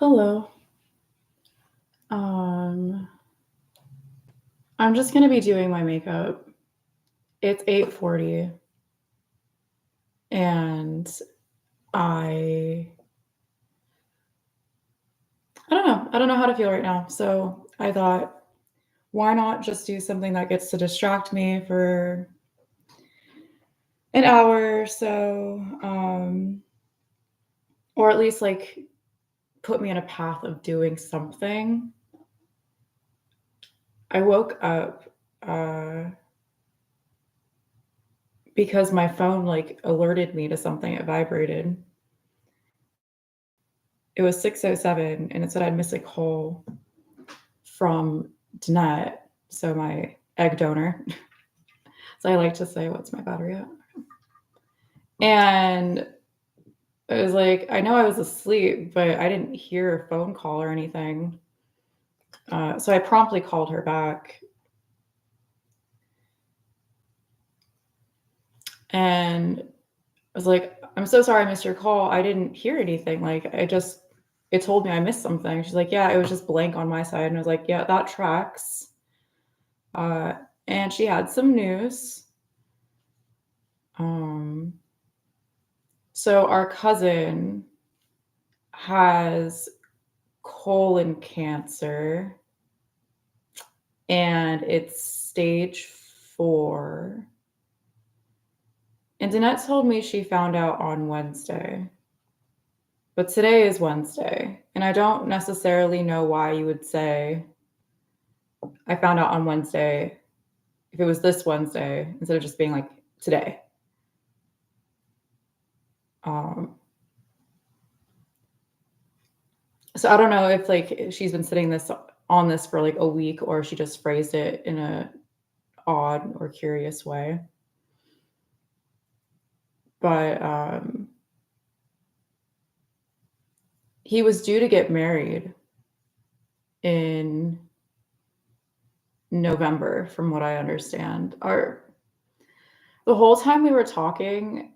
Hello. Um, I'm just gonna be doing my makeup. It's 8:40 and I I don't know. I don't know how to feel right now. So I thought, why not just do something that gets to distract me for an hour or so, or at least like put me on a path of doing something. I woke up because my phone like alerted me to something. It vibrated. It was 6:07 and it said I'd missed a call from Danette, so my egg donor. So I like to say, "What's my battery at?" And it was like, I know I was asleep, but I didn't hear a phone call or anything. So I promptly called her back. And I was like, "I'm so sorry I missed your call. I didn't hear anything. Like, it told me I missed something." She's like, "Yeah, it was just blank on my side." And I was like, "Yeah, that tracks." Uh, and she had some news. Um, so our cousin has colon cancer and it's stage 4. And Danette told me she found out on Wednesday. But today is Wednesday. And I don't necessarily know why you would say, I found out on Wednesday, if it was this Wednesday, instead of just being like today. Um, so I don't know if like she's been sitting on this for like a week or she just phrased it in a odd or curious way. But he was due to get married in November, from what I understand. The whole time we were talking,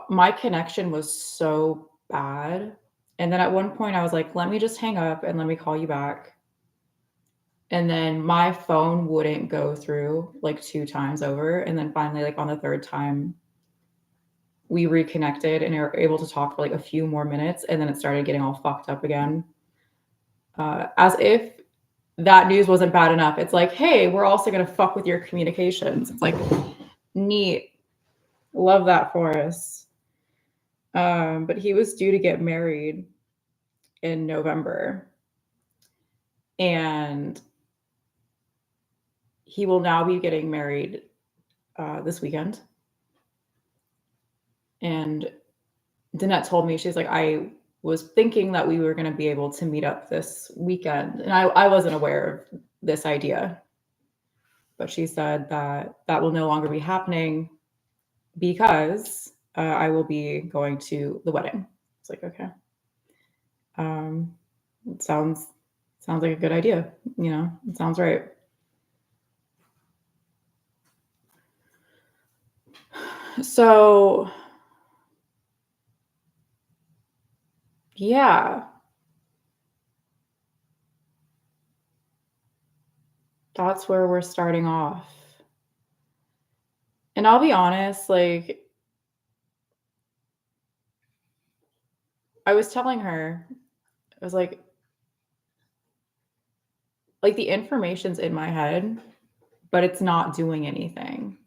my connection was so bad. And then at one point, I was like, let me just hang up and let me call you back. And then my phone wouldn't go through like 2 times over. And then finally, like on the 3rd time, we reconnected and were able to talk for like a few more minutes. And then it started getting all fucked up again. As if that news wasn't bad enough. It's like, hey, we're also going to fuck with your communications. It's like, neat. Love that for us. But he was due to get married in November. And he will now be getting married this weekend. And Danette told me, she's like, I was thinking that we were going to be able to meet up this weekend. And I wasn't aware of this idea. But she said that that will no longer be happening because I will be going to the wedding. It's like, okay. It sounds like a good idea. You know, it sounds right. So, yeah, that's where we're starting off. And I'll be honest, like, I was telling her, I was like the information's in my head, but it's not doing anything.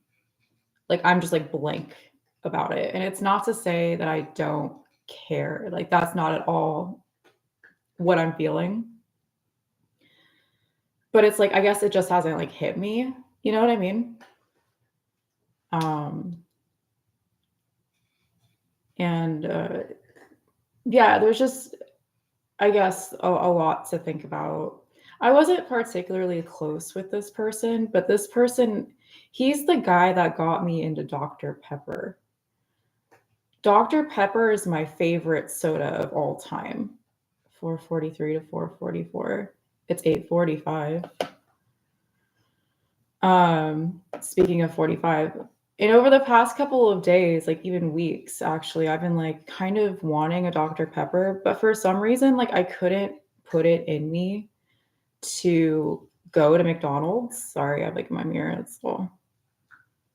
Like, I'm just like blank about it. And it's not to say that I don't care. Like, that's not at all what I'm feeling. But it's like, I guess it just hasn't like hit me. You know what I mean? Um, and yeah, there's just, I guess, a lot to think about. I wasn't particularly close with this person, but this person, he's the guy that got me into Dr. Pepper. Dr. Pepper is my favorite soda of all time. 443 to 444. It's 8:45. Speaking of 45, And over the past couple of days, like even weeks, actually, I've been like kind of wanting a Dr. Pepper, but for some reason, like I couldn't put it in me to go to McDonald's. Sorry, I have like my mirror, it's all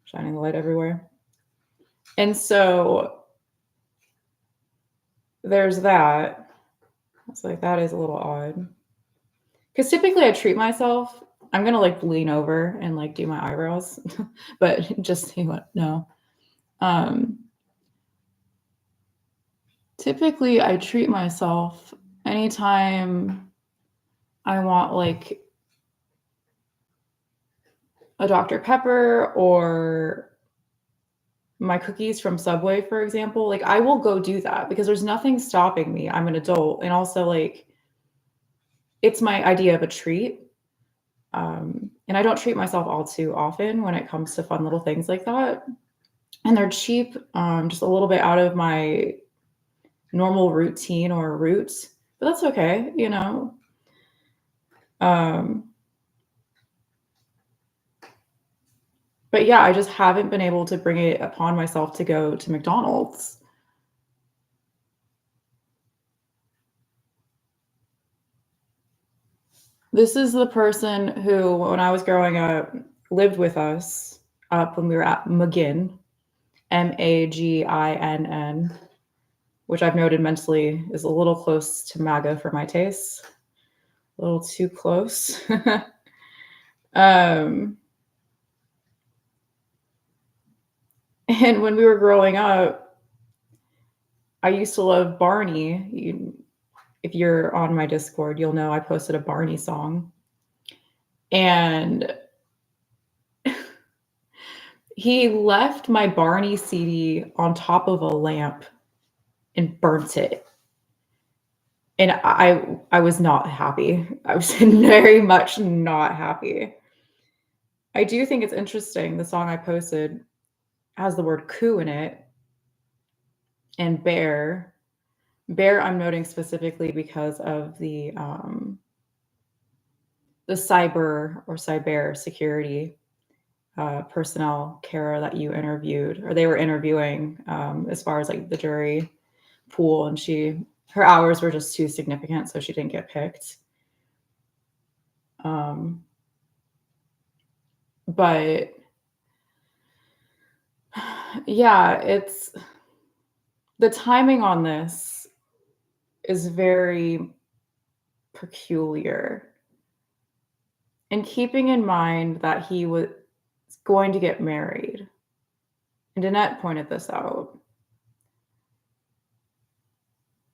shining the light everywhere. And so there's that. It's like that is a little odd. Because typically I treat myself. I'm gonna like lean over and like do my eyebrows, but just you what no. Um, Typically I treat myself anytime I want like a Dr. Pepper or my cookies from Subway, for example. Like I will go do that because there's nothing stopping me. I'm an adult, and also like it's my idea of a treat. And I don't treat myself all too often when it comes to fun little things like that. And they're cheap, just a little bit out of my normal routine or route, but that's okay, you know. Um, but yeah, I just haven't been able to bring it upon myself to go to McDonald's. This is the person who, when I was growing up, lived with us up when we were at McGinn, Maginn, which I've noted mentally is a little close to MAGA for my tastes, a little too close. um, and when we were growing up, I used to love Barney. If you're on my Discord, you'll know I posted a Barney song. And he left my Barney CD on top of a lamp and burnt it. And I was not happy. I was very much not happy. I do think it's interesting. The song I posted has the word coup in it, and bear. Bear I'm noting specifically because of the cyber or cyber security personnel, Kara, that you interviewed, or they were interviewing, as far as like the jury pool, and her hours were just too significant, so she didn't get picked. But yeah, it's the timing on this is very peculiar. And keeping in mind that he was going to get married. And Danette pointed this out.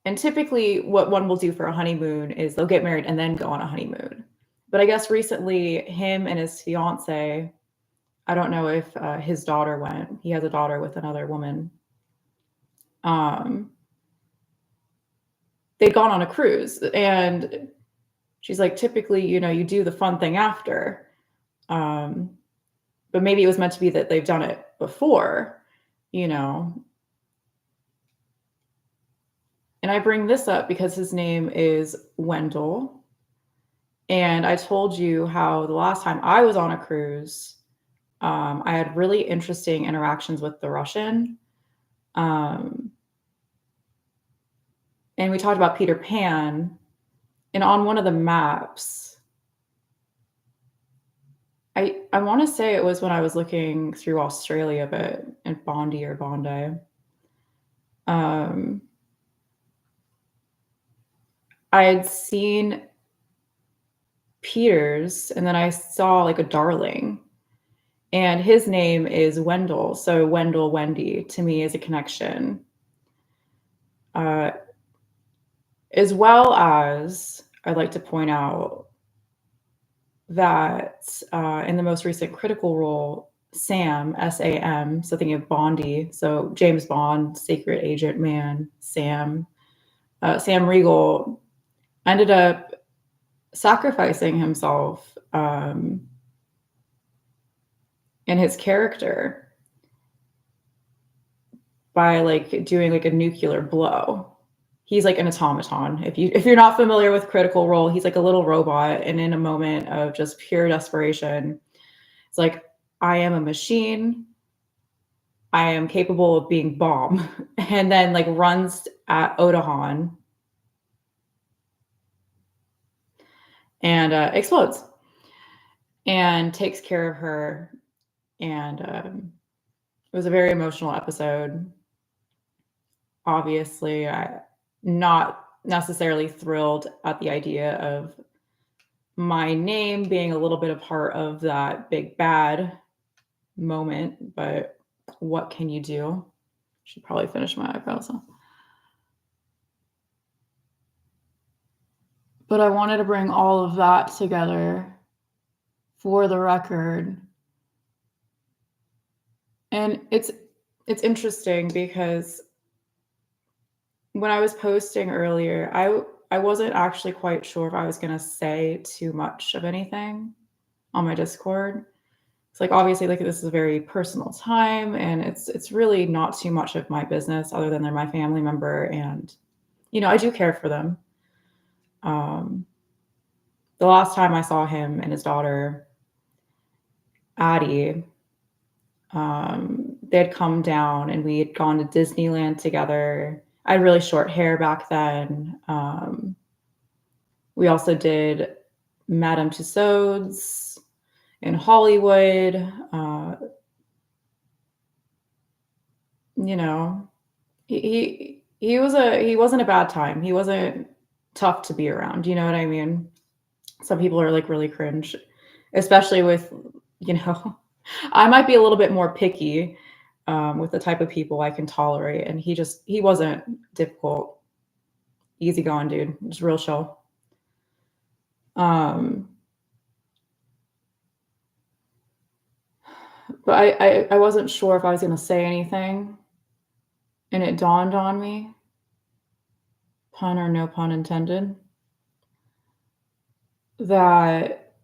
And typically, what one will do for a honeymoon is they'll get married and then go on a honeymoon. But I guess recently, him and his fiance, I don't know if his daughter went. He has a daughter with another woman. They'd gone on a cruise, and she's like, typically, you know, you do the fun thing after. But maybe it was meant to be that they've done it before, you know. And I bring this up because his name is Wendell. And I told you how the last time I was on a cruise, I had really interesting interactions with the Russian. And we talked about Peter Pan. And on one of the maps, I want to say it was when I was looking through Australia, but in Bondi or Bondi. I had seen Peter's, and then I saw like a darling, and his name is Wendell. So Wendell, Wendy to me is a connection. As well as I'd like to point out that in the most recent Critical Role, Sam, S-A-M, so thinking of Bondi, so James Bond, secret agent man, Sam Riegel ended up sacrificing himself in his character by like doing like a nuclear blow. He's like an automaton. If you're not familiar with Critical Role, he's like a little robot, and in a moment of just pure desperation, it's like, I am a machine. I am capable of being bomb, and then like runs at Odahan and explodes and takes care of her. And it was a very emotional episode. Obviously, I not necessarily thrilled at the idea of my name being a little bit a part of that big bad moment, but what can you do? Should probably finish my eyebrows. But I wanted to bring all of that together for the record. And it's interesting because when I was posting earlier, I wasn't actually quite sure if I was going to say too much of anything on my Discord. It's like obviously like this is a very personal time and it's really not too much of my business other than they're my family member and you know, I do care for them. The last time I saw him and his daughter Addie, they had come down and we had gone to Disneyland together. I had really short hair back then. We also did Madame Tussauds in Hollywood. You know, he wasn't a bad time. He wasn't tough to be around. You know what I mean? Some people are like really cringe, especially with, you know, I might be a little bit more picky with the type of people I can tolerate. And he wasn't difficult, easygoing dude, just real chill. But I wasn't sure if I was going to say anything. And it dawned on me, pun or no pun intended, that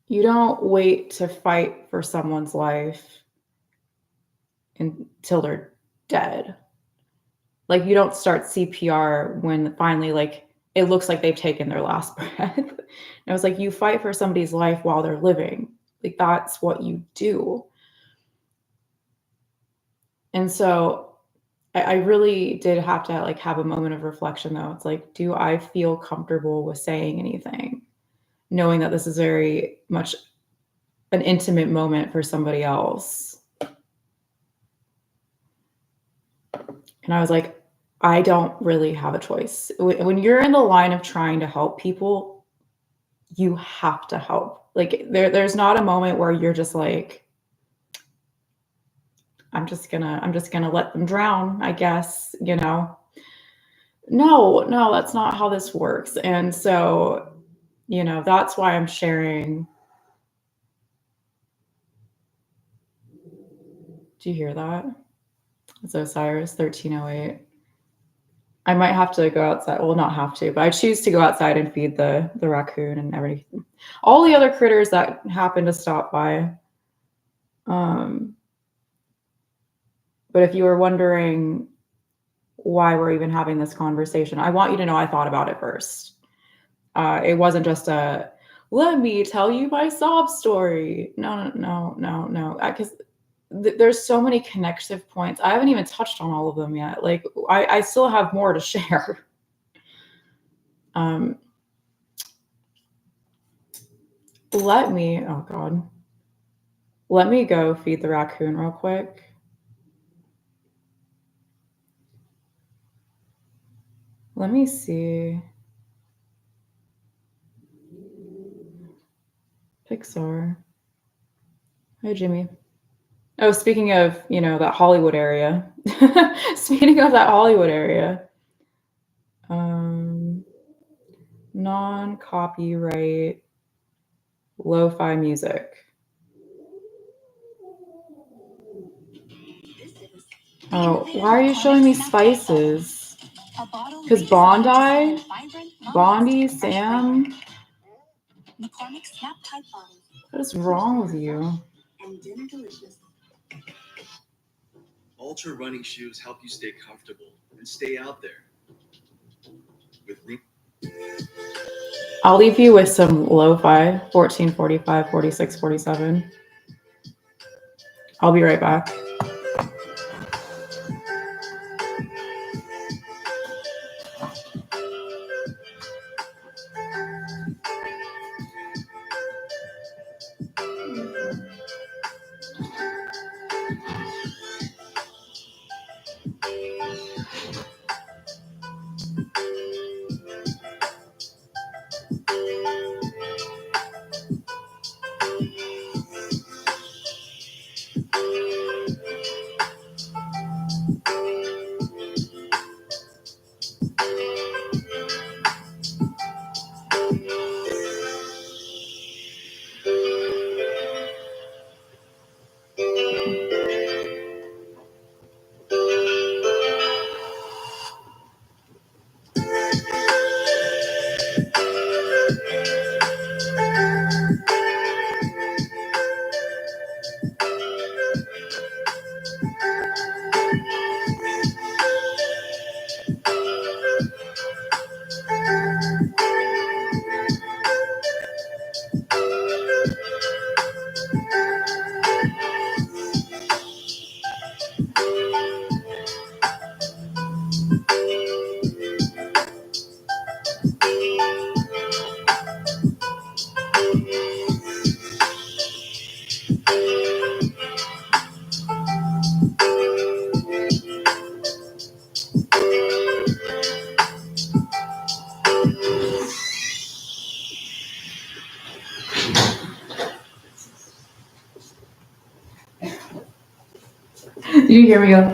you don't wait to fight for someone's life until they're dead. Like you don't start CPR when finally like it looks like they've taken their last breath. And I was like, you fight for somebody's life while they're living. Like that's what you do. And so I really did have to like have a moment of reflection though. It's like, do I feel comfortable with saying anything? Knowing that this is very much an intimate moment for somebody else. And I was like, I don't really have a choice. When you're in the line of trying to help people, you have to help. Like there's not a moment where you're just like, I'm just gonna let them drown, I guess, you know. No, that's not how this works. And so, you know, that's why I'm sharing. Do you hear that? It's Osiris 1308. I might have to go outside. Well, not have to, but I choose to go outside and feed the raccoon and everything. All the other critters that happen to stop by. But if you were wondering why we're even having this conversation, I want you to know I thought about it first. It wasn't just a, let me tell you my sob story. No. Because there's so many connective points. I haven't even touched on all of them yet. Like I still have more to share. Let me go feed the raccoon real quick. Let me see. Pixar. Hi, Jimmy. Oh, speaking of, you know, that Hollywood area. Speaking of that Hollywood area. Non-copyright lo-fi music. Oh, why are you showing me spices? Because Bondi, Sam. What is wrong with you? Ultra running shoes help you stay comfortable and stay out there. I'll leave you with some lo-fi, 1445, 46, 47. I'll be right back. You hear me go?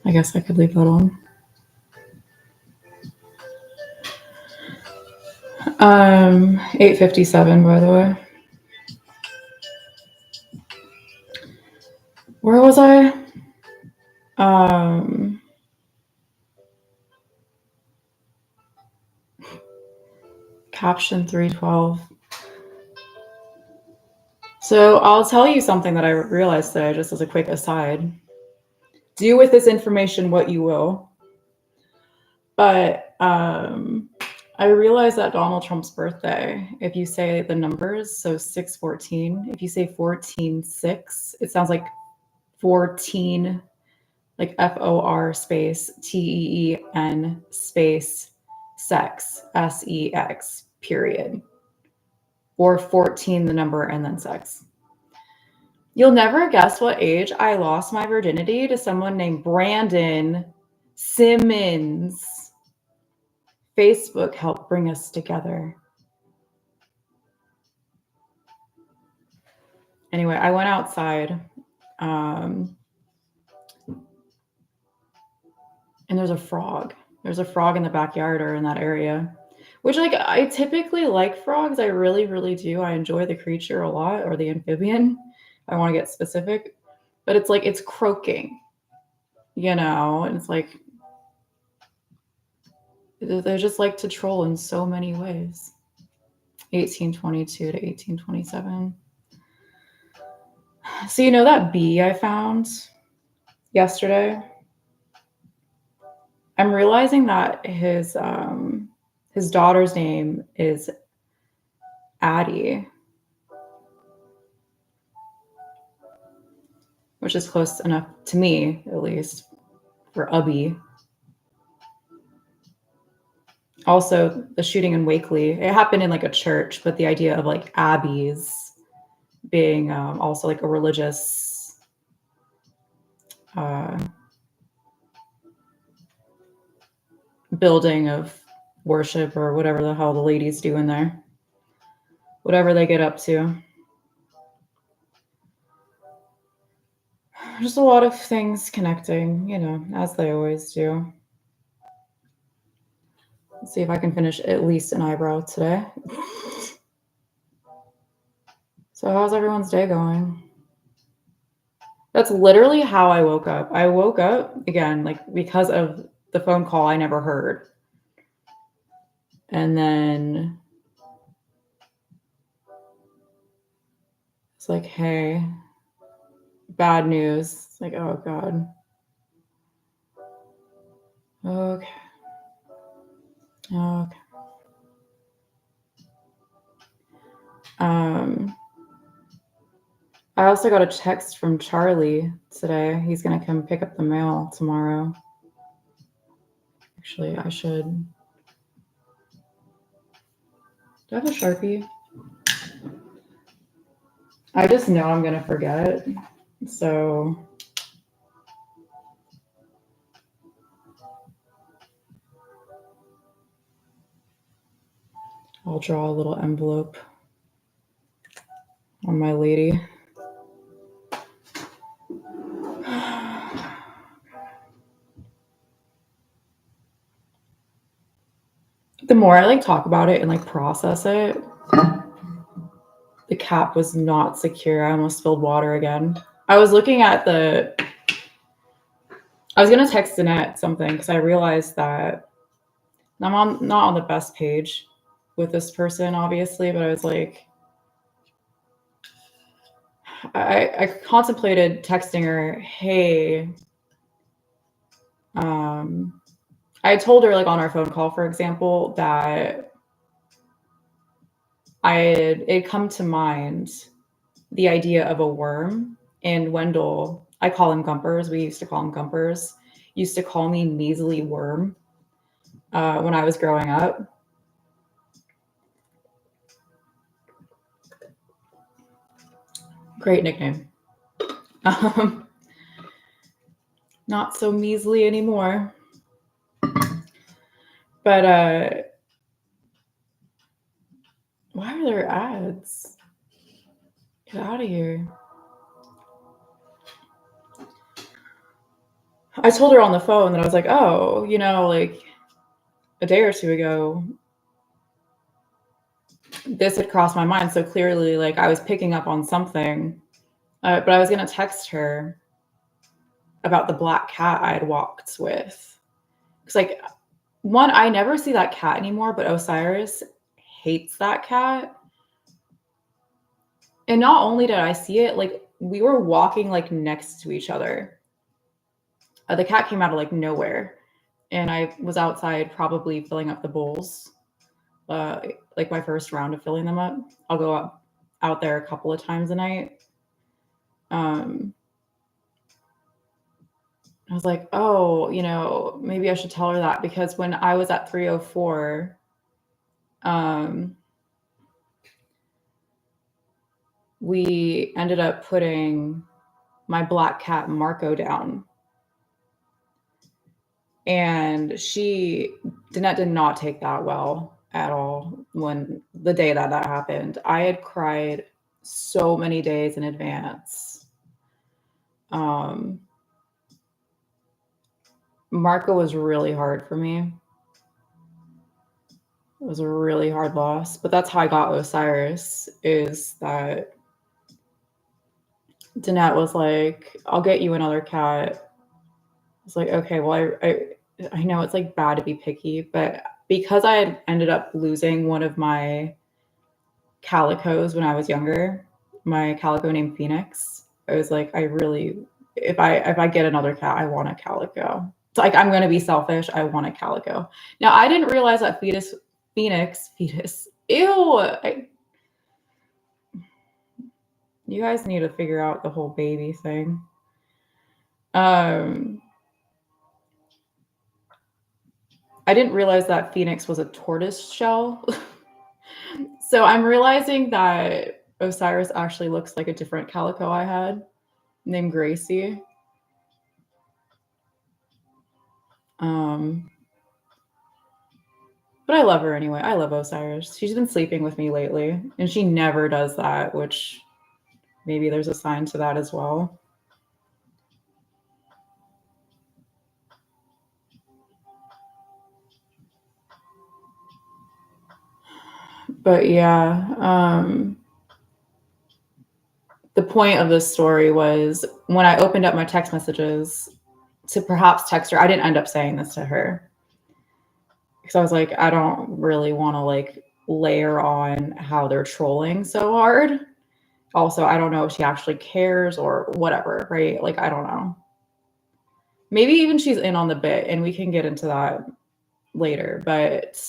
I guess I could leave that on. 8:57, by the way. Where was I? Caption 312. So I'll tell you something that I realized today, just as a quick aside. Do with this information what you will. But I realized that Donald Trump's birthday, if you say the numbers, so 614, if you say 14-6, it sounds like 14, like FOR space TEEN space sex, SEX, period. Or 14, the number, and then sex. You'll never guess what age I lost my virginity to someone named Brandon Simmons. Facebook helped bring us together. Anyway, I went outside, and there's a frog. There's a frog in the backyard or in that area, which, like, I typically like frogs. I really, really do. I enjoy the creature a lot, or the amphibian. I want to get specific, but it's like it's croaking, and it's like they just like to troll in so many ways. 1822 to 1827. So you know that bee I found yesterday? I'm realizing that his daughter's name is Addie, which is close enough to me, at least, for Ubby. Also, the shooting in Wakely, it happened in like a church, but the idea of like abbeys being also like a religious building of worship or whatever the hell the ladies do in there, whatever they get up to. Just a lot of things connecting, as they always do. Let's see if I can finish at least an eyebrow today. So how's everyone's day going? That's literally how I woke up. I woke up, again, like because of the phone call I never heard. And then it's like, hey, bad news. It's like, oh God. Okay. I also got a text from Charlie today. He's gonna come pick up the mail tomorrow. Actually, I should. Do I have a Sharpie? I just know I'm gonna forget. So I'll draw a little envelope on my lady. The more I talk about it and process it, the cap was not secure. I almost spilled water again. I was looking at I was gonna text Annette something because I realized that I'm not on the best page with this person, obviously, but I was like, I contemplated texting her, hey, I told her on our phone call, for example, that it come to mind the idea of a worm. And Wendell, I call him Gumpers. We used to call him Gumpers. Used to call me measly worm when I was growing up. Great nickname. Not so measly anymore. But why are there ads? Get out of here. I told her on the phone that I was like, oh, like a day or two ago, this had crossed my mind. So clearly, like, I was picking up on something. But I was going to text her about the black cat I had walked with. Because, like, one, I never see that cat anymore, but Osiris hates that cat. And not only did I see it, like, we were walking, like, next to each other. The cat came out of, like, nowhere. And I was outside probably filling up the bowls. Like my first round of filling them up. I'll go out there a couple of times a night. I was like, oh, maybe I should tell her that, because when I was at 304, we ended up putting my black cat Marco down. And Danette did not take that well at all when the day that happened. I had cried so many days in advance. Marco was really hard for me. It was a really hard loss, but that's how I got Osiris, is that Danette was like, I'll get you another cat. I was like, okay, well, I know it's like bad to be picky, but because I had ended up losing one of my calicos when I was younger, my calico named Phoenix, I was like, if I get another cat, I want a calico. It's like, I'm going to be selfish. I want a calico. Now, I didn't realize that Phoenix, ew. You guys need to figure out the whole baby thing. I didn't realize that Phoenix was a tortoise shell. So I'm realizing that Osiris actually looks like a different calico I had named Gracie. But I love her anyway. I love Osiris. She's been sleeping with me lately, and she never does that, which maybe there's a sign to that as well. But yeah, the point of this story was when I opened up my text messages to perhaps text her. I didn't end up saying this to her because I was like, I don't really want to like layer on how they're trolling so hard. Also, I don't know if she actually cares or whatever, right? Like, I don't know. Maybe even she's in on the bit, and we can get into that later. But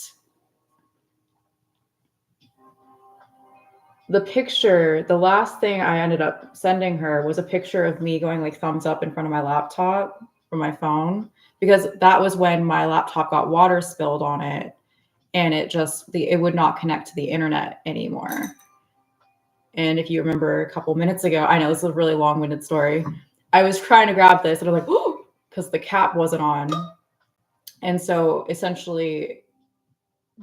the picture, the last thing I ended up sending her was a picture of me going like thumbs up in front of my laptop from my phone, because that was when my laptop got water spilled on it, and it would not connect to the internet anymore. And if you remember a couple minutes ago, I know this is a really long-winded story. I was trying to grab this and I'm like, oh, because the cap wasn't on. And so essentially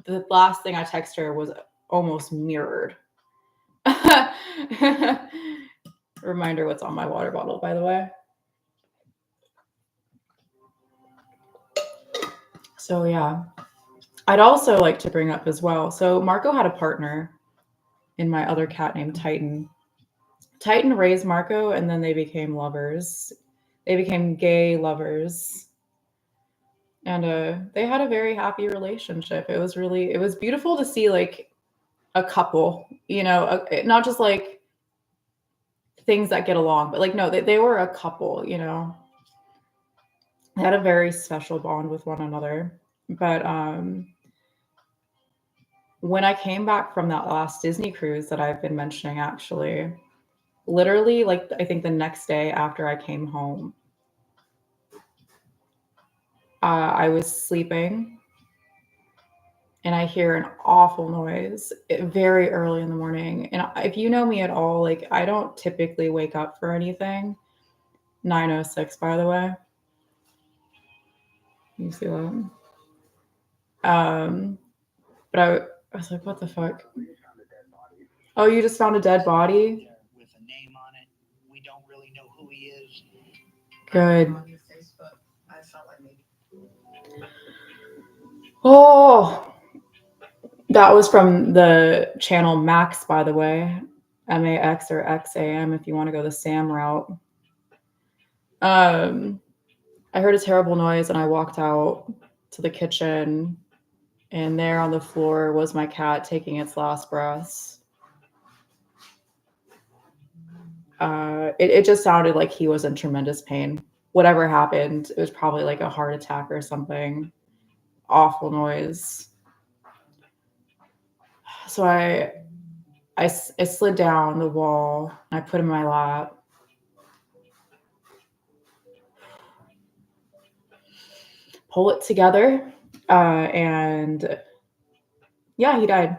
the last thing I texted her was almost mirrored. Reminder what's on my water bottle, by the way. So yeah, I'd also like to bring up as well. So Marco had a partner in my other cat named Titan. Titan raised Marco, and then they became lovers. They became gay lovers. And they had a very happy relationship. It was beautiful to see like a couple, not just like things that get along, but like, no, they were a couple, they had a very special bond with one another. But when I came back from that last Disney cruise that I've been mentioning, actually, literally, like, I think the next day after I came home, I was sleeping and I hear an awful noise very early in the morning. And if you know me at all, like, I don't typically wake up for anything. 9:06, by the way. You see that? Um, but I was like, what the fuck? Oh, you just found a dead body? With a name on it. We don't really know who he is. Good. On your Facebook, I felt like maybe. Oh, that was from the channel Max, by the way. MAX or XAM if you want to go the Sam route. I heard a terrible noise and I walked out to the kitchen, and there on the floor was my cat taking its last breaths. It just sounded like he was in tremendous pain. Whatever happened, it was probably like a heart attack or something. Awful noise. So I slid down the wall and I put him in my lap. Pull it together, and yeah, he died.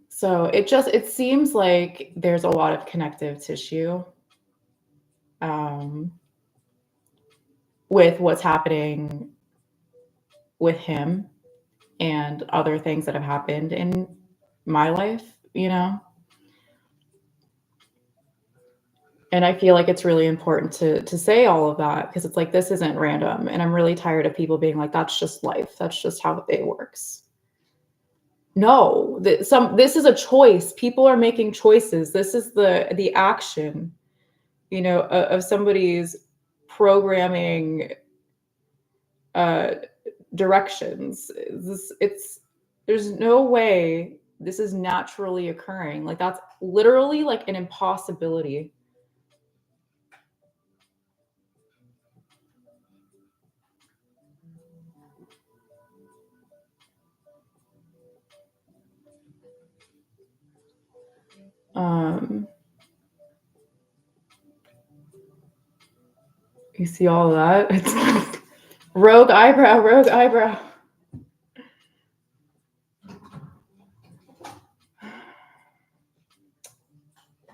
So it seems like there's a lot of connective tissue with what's happening with him and other things that have happened in my life, you know? And I feel like it's really important to say all of that because it's like this isn't random. And I'm really tired of people being like, that's just life. That's just how it works. No, this is a choice. People are making choices. This is the action, you know, of somebody's programming directions. There's no way this is naturally occurring. Like that's literally like an impossibility. You see all of that? It's rogue eyebrow, rogue eyebrow.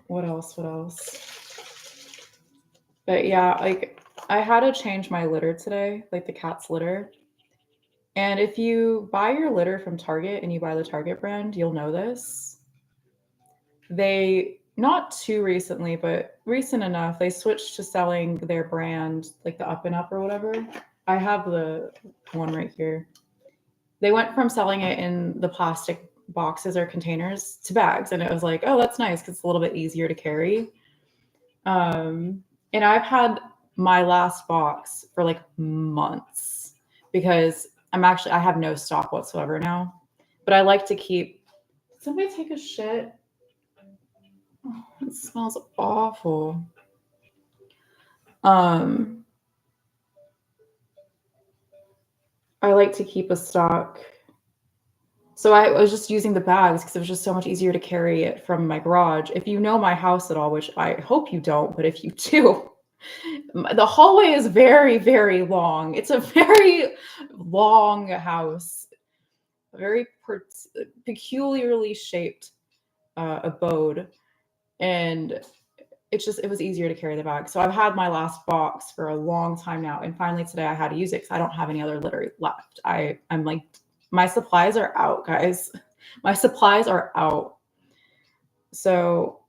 What else? What else? But yeah, like I had to change my litter today, like the cat's litter. And if you buy your litter from Target and you buy the Target brand, you'll know this. They, not too recently, but recent enough, they switched to selling their brand, like the Up and Up or whatever. I have the one right here. They went from selling it in the plastic boxes or containers to bags. And it was like, oh, that's nice because it's a little bit easier to carry. And I've had my last box for like months because I have no stock whatsoever now. But I like to keep. Somebody take a shit. Oh, it smells awful. I like to keep a stock. So I was just using the bags because it was just so much easier to carry it from my garage. If you know my house at all, which I hope you don't, but if you do, the hallway is very, very long. It's a very long house, a very peculiarly shaped abode. And it was easier to carry the bag. So I've had my last box for a long time now. And finally today I had to use it because I don't have any other litter left. I'm like, my supplies are out, guys. My supplies are out. So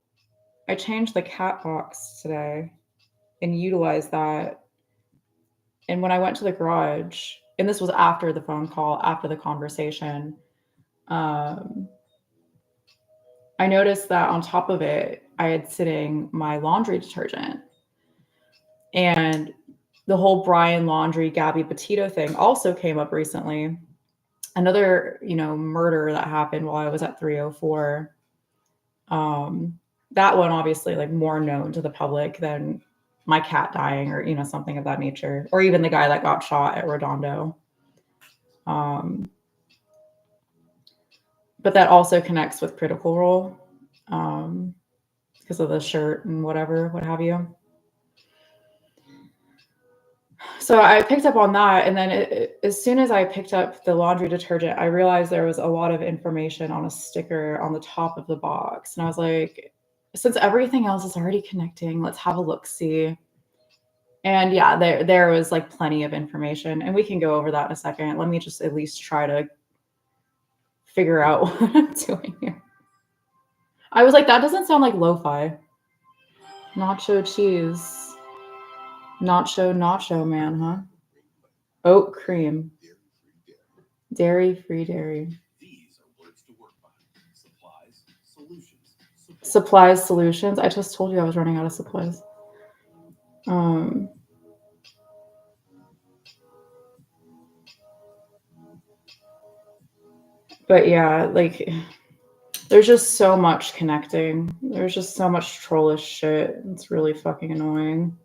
I changed the cat box today and utilized that. And when I went to the garage, and this was after the phone call, after the conversation, I noticed that on top of it, I had sitting my laundry detergent. And the whole Brian Laundrie, Gabby Petito thing also came up recently. Another, murder that happened while I was at 304. That one obviously like more known to the public than my cat dying or, something of that nature, or even the guy that got shot at Redondo. But that also connects with Critical Role because of the shirt and what have you. So I picked up on that, and then as soon as I picked up the laundry detergent, I realized there was a lot of information on a sticker on the top of the box. And I was like, since everything else is already connecting, let's have a look-see. And yeah, there was like plenty of information, and we can go over that in a second. Let me just at least try to figure out what I'm doing here. I was like, that doesn't sound like lo-fi. Nacho cheese. Nacho man, huh? Oat cream. Dairy-free dairy. These are words to work by. Supplies, solutions, support. Supplies, solutions. I just told you I was running out of supplies. But yeah, like there's just so much connecting. There's just so much trollish shit. It's really fucking annoying.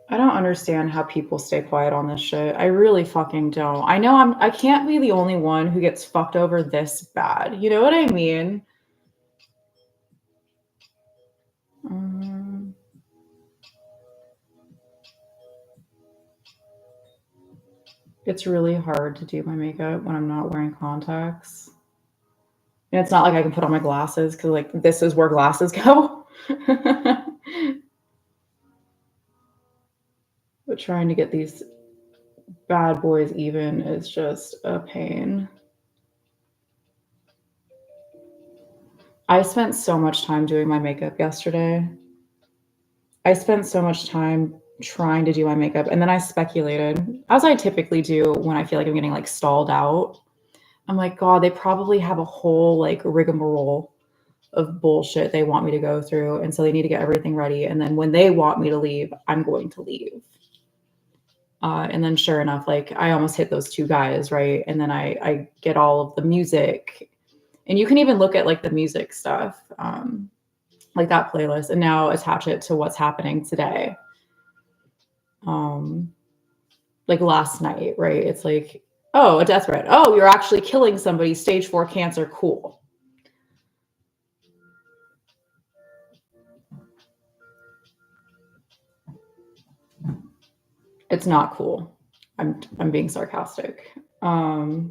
I don't understand how people stay quiet on this shit. I really fucking don't. I know I can't be the only one who gets fucked over this bad. You know what I mean? It's really hard to do my makeup when I'm not wearing contacts. And it's not like I can put on my glasses because like this is where glasses go. But trying to get these bad boys even is just a pain. I spent so much time doing my makeup yesterday. I spent so much time trying to do my makeup, and then I speculated, as I typically do when I feel like I'm getting like stalled out. I'm like, God, they probably have a whole like rigmarole of bullshit they want me to go through, and so they need to get everything ready. And then when they want me to leave, I'm going to leave. And then sure enough, like I almost hit those two guys, right? And then I get all of the music, and you can even look at like the music stuff, like that playlist, and now attach it to what's happening today. Like last night, right? It's like, oh, a death threat. Oh, you're actually killing somebody, stage 4 cancer, cool. It's not cool. I'm being sarcastic. Hi.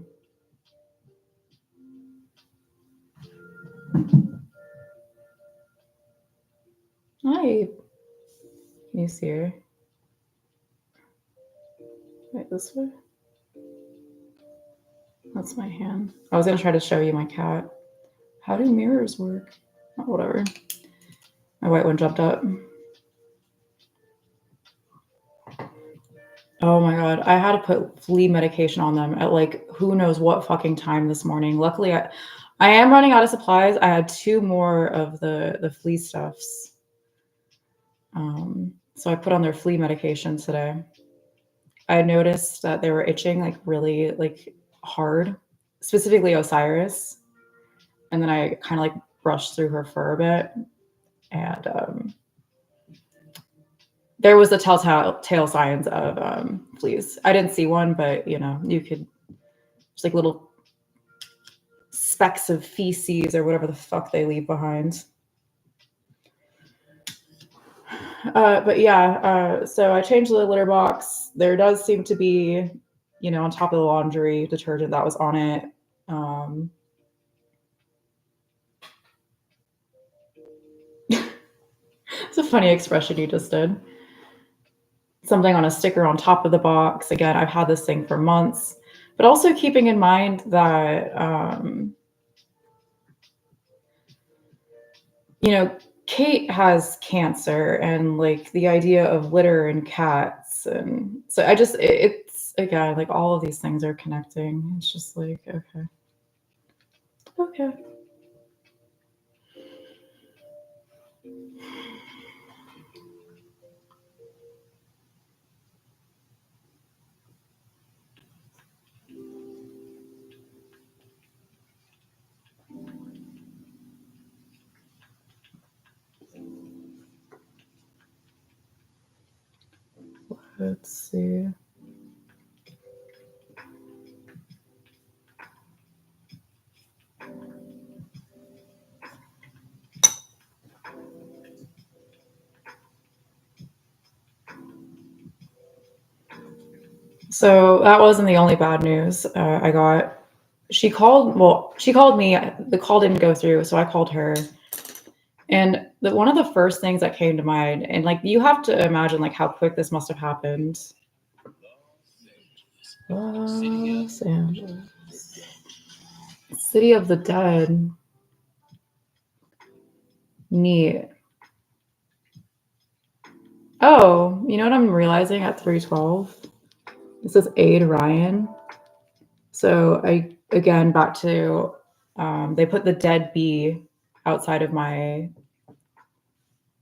Can you see her? Wait, this way? That's my hand. I was gonna try to show you my cat. How do mirrors work? Oh, whatever. My white one jumped up. Oh my God. I had to put flea medication on them at like who knows what fucking time this morning. Luckily, I am running out of supplies. I had 2 more of the flea stuffs. So I put on their flea medication today. I noticed that they were itching like really like hard, specifically Osiris. And then I kind of like brushed through her fur a bit, and there was the telltale signs of fleas. I didn't see one, but you know, you could just like little specks of feces or whatever the fuck they leave behind. But yeah, so I changed the litter box. There does seem to be, you know, on top of the laundry detergent that was on it. It's a funny expression you just did. Something on a sticker on top of the box. Again, I've had this thing for months, but also keeping in mind that, you know, Kate has cancer, and like the idea of litter and cats. And so it's again, like all of these things are connecting. It's just like, okay. Okay. Let's see. So that wasn't the only bad news I got. she called me. The call didn't go through, so I called her. And one of the first things that came to mind, and like you have to imagine like how quick this must have happened. Los Angeles, City of the Dead. Neat. Oh, you know what I'm realizing at 3:12? This is Aid Ryan. So I again back to they put the dead bee outside of my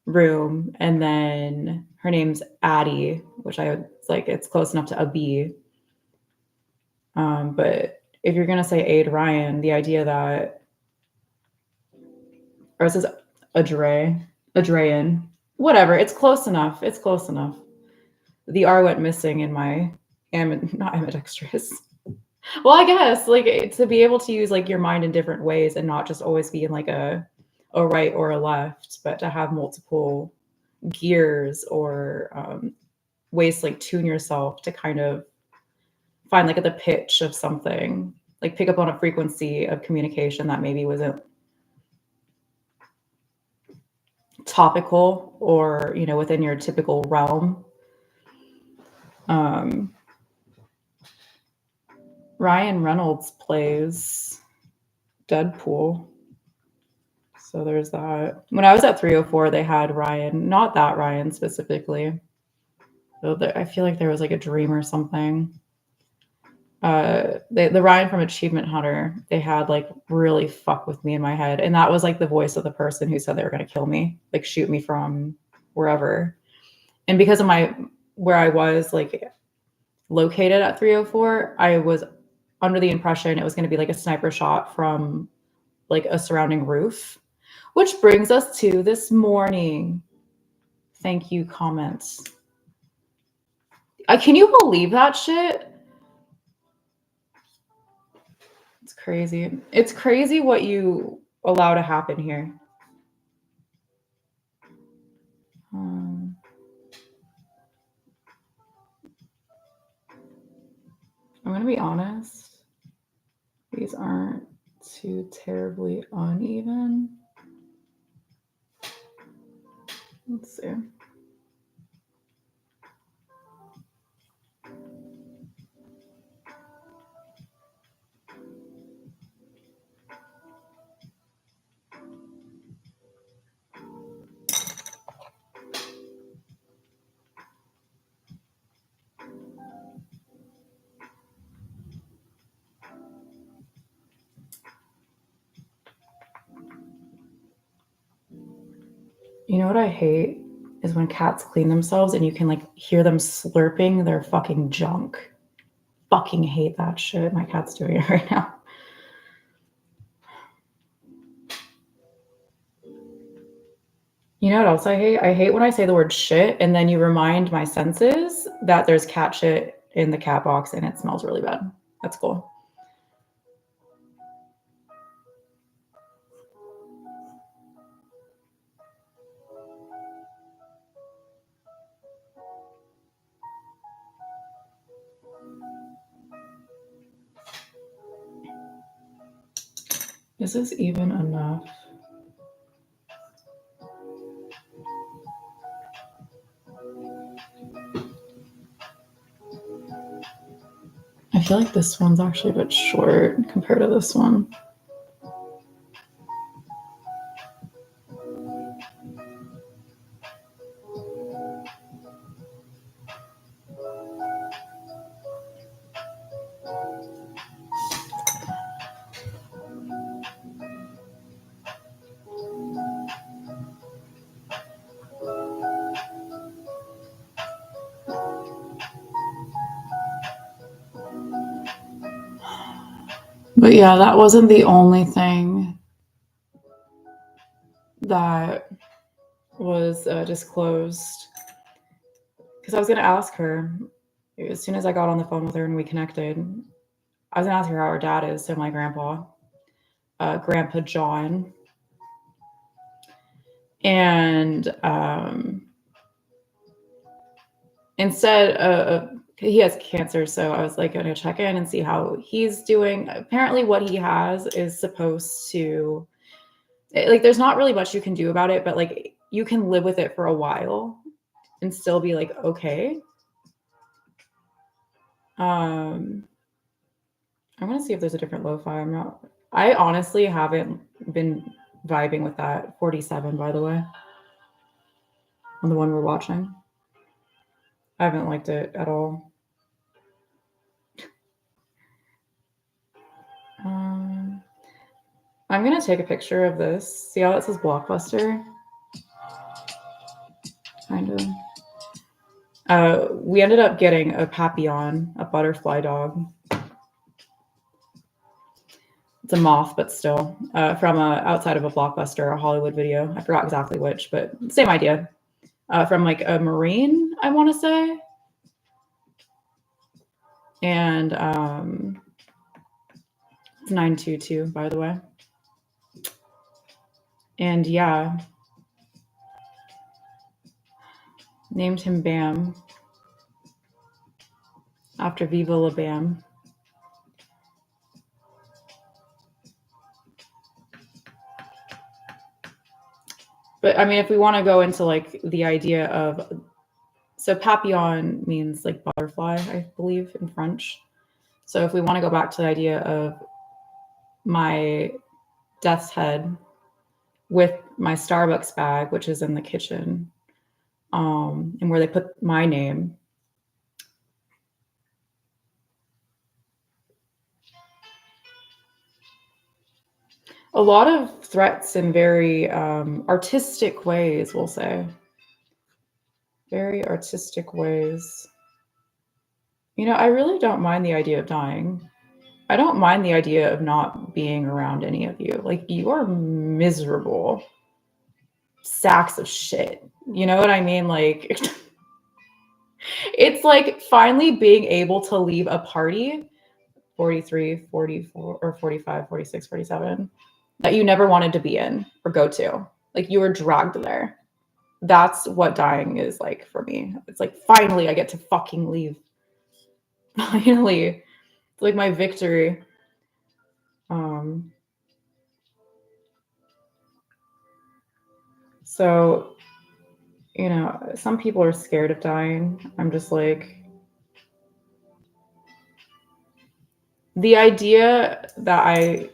room, and then her name's Addie, which I it's like it's close enough to a bee. But if you're gonna say Aid Ryan, the idea that, or it says Adrian, whatever, it's close enough. It's close enough. The R went missing in my not ambidextrous. Well, I guess like to be able to use like your mind in different ways and not just always be in like a right or a left, but to have multiple gears or ways to like tune yourself to kind of find like at the pitch of something, like pick up on a frequency of communication that maybe wasn't topical or within your typical realm. Ryan Reynolds plays Deadpool, so there's that. When I was at 304, they had Ryan, not that Ryan specifically, though I feel like there was like a dream or something. The Ryan from Achievement Hunter, they had like really fuck with me in my head, and that was like the voice of the person who said they were going to kill me, like shoot me from wherever. And because of where I was like located at 304, I was under the impression it was going to be like a sniper shot from like a surrounding roof, which brings us to this morning. Thank you comments. Can you believe that shit? It's crazy. It's crazy what you allow to happen here. I'm going to be honest. These aren't too terribly uneven. Let's see. You know what I hate is when cats clean themselves and you can like hear them slurping their fucking junk. Fucking hate that shit. My cat's doing it right now. You know what else I hate? I hate when I say the word shit and then you remind my senses that there's cat shit in the cat box and it smells really bad. That's cool. Is this even enough? I feel like this one's actually a bit short compared to this one. But yeah, that wasn't the only thing that was disclosed. Because I was going to ask her, as soon as I got on the phone with her and we connected, I was going to ask her how her dad is, so my grandpa, Grandpa John. And instead, he has cancer, so I was like going to check in and see how he's doing. Apparently what he has is supposed to, like, there's not really much you can do about it, but like you can live with it for a while and still be like okay. I'm gonna see if there's a different lo-fi. I honestly haven't been vibing with that 47, by the way, on the one we're watching. I haven't liked it at all. I'm gonna take a picture of this. See how that says Blockbuster? Kind of. We ended up getting a Papillon, a butterfly dog. It's a moth, but still, from outside of a Blockbuster, a Hollywood video. I forgot exactly which, but same idea. From like a Marine, I want to say. And it's 922, by the way. And yeah, named him Bam after Viva La Bam. But I mean, if we want to go into like the idea of, so papillon means like butterfly, I believe, in French. So if we want to go back to the idea of my death's head with my Starbucks bag, which is in the kitchen, and where they put my name. A lot of threats in very artistic ways, we'll say. Very artistic ways. You know, I really don't mind the idea of dying. I don't mind the idea of not being around any of you. Like, you are miserable sacks of shit. You know what I mean? Like, it's like finally being able to leave a party, 43, 44, or 45, 46, 47, that you never wanted to be in or go to. Like, you were dragged there. That's what dying is like for me. It's like, finally, I get to fucking leave. Finally. It's like my victory. So, you know, some people are scared of dying. I'm just like, the idea that I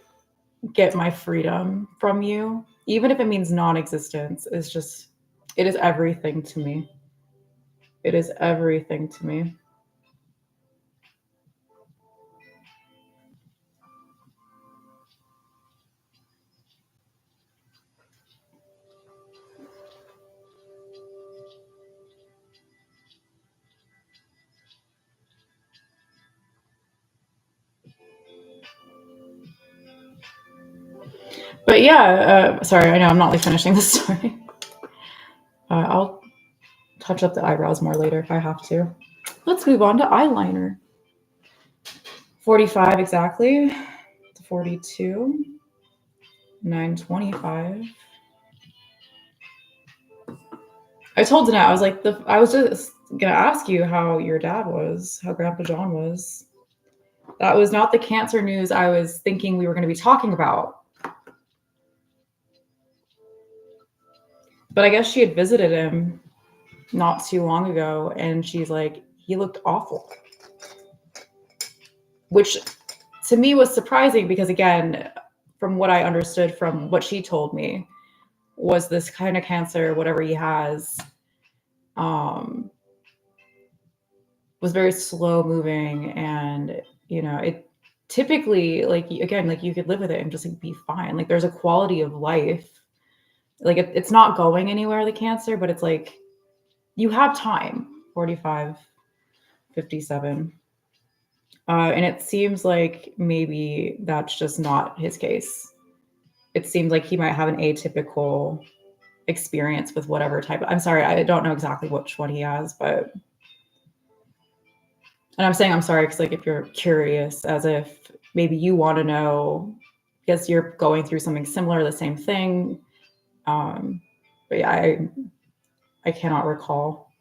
get my freedom from you, even if it means non-existence, is just, it is everything to me. It is everything to me. But yeah, sorry, I know I'm not like finishing the story. I'll touch up the eyebrows more later if I have to. Let's move on to eyeliner. 45 exactly to 42. 925. I told Danette, I was like, I was just gonna ask you how your dad was, how Grandpa John was. That was not the cancer news I was thinking we were going to be talking about. But I guess she had visited him not too long ago, and she's like, he looked awful. Which to me was surprising because, again, from what I understood from what she told me, was this kind of cancer, whatever he has, was very slow moving, and you know, it typically, like, again, like, you could live with it and just like be fine. Like, there's a quality of life. Like, it's not going anywhere, the cancer, but it's like you have time. 45, 57. And it seems like maybe that's just not his case. It seems like he might have an atypical experience with whatever type. I'm sorry, I don't know exactly which one he has, but, and I'm saying I'm sorry because, like, if you're curious, as if maybe you want to know because you're going through something similar, the same thing. But yeah, I cannot recall.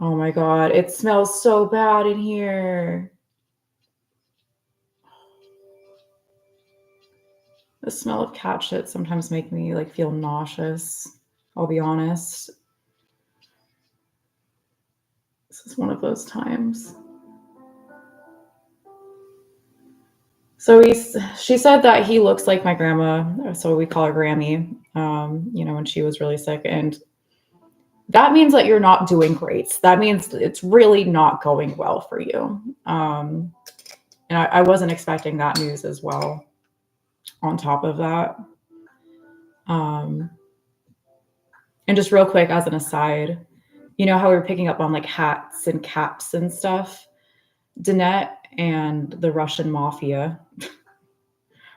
Oh my God, it smells so bad in here. The smell of cat shit sometimes make me like feel nauseous. I'll be honest. This is one of those times. So she said that he looks like my grandma, so we call her Grammy, when she was really sick. And that means that you're not doing great. That means it's really not going well for you. And I wasn't expecting that news as well on top of that. And just real quick, as an aside, you know how we were picking up on like hats and caps and stuff? Danette and the Russian mafia,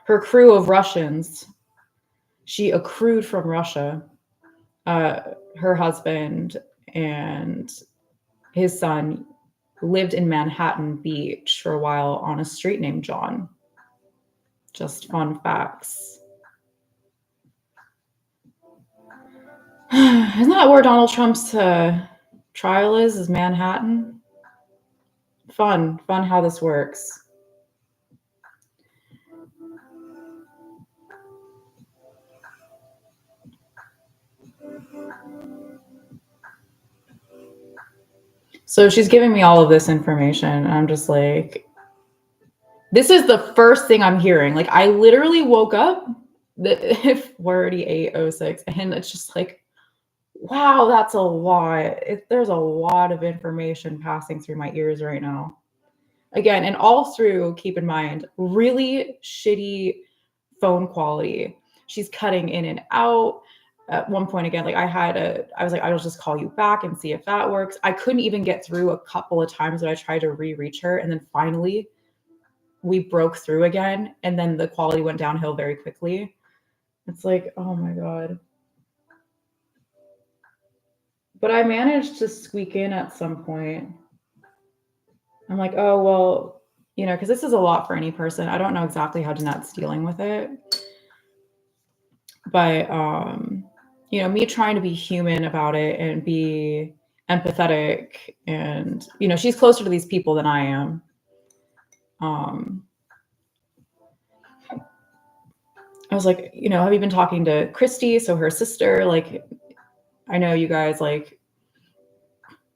her crew of Russians, she accrued from Russia. Her husband and his son lived in Manhattan Beach for a while on a street named John. Just fun facts. Isn't that where Donald Trump's trial is Manhattan? Fun how this works. So she's giving me all of this information, and I'm just like, this is the first thing I'm hearing. Like, I literally woke up, if we're already 8:06, and it's just like, wow, that's a lot. There's a lot of information passing through my ears right now. Again, and all through, keep in mind, really shitty phone quality. She's cutting in and out. At one point, again, like I was like, I'll just call you back and see if that works. I couldn't even get through a couple of times that I tried to reach her. And then finally we broke through again. And then the quality went downhill very quickly. It's like, oh my God. But I managed to squeak in at some point. I'm like, oh, well, because this is a lot for any person. I don't know exactly how Danette's dealing with it. But, me trying to be human about it and be empathetic and, she's closer to these people than I am. I was like, have you been talking to Christy? So her sister, like, I know you guys like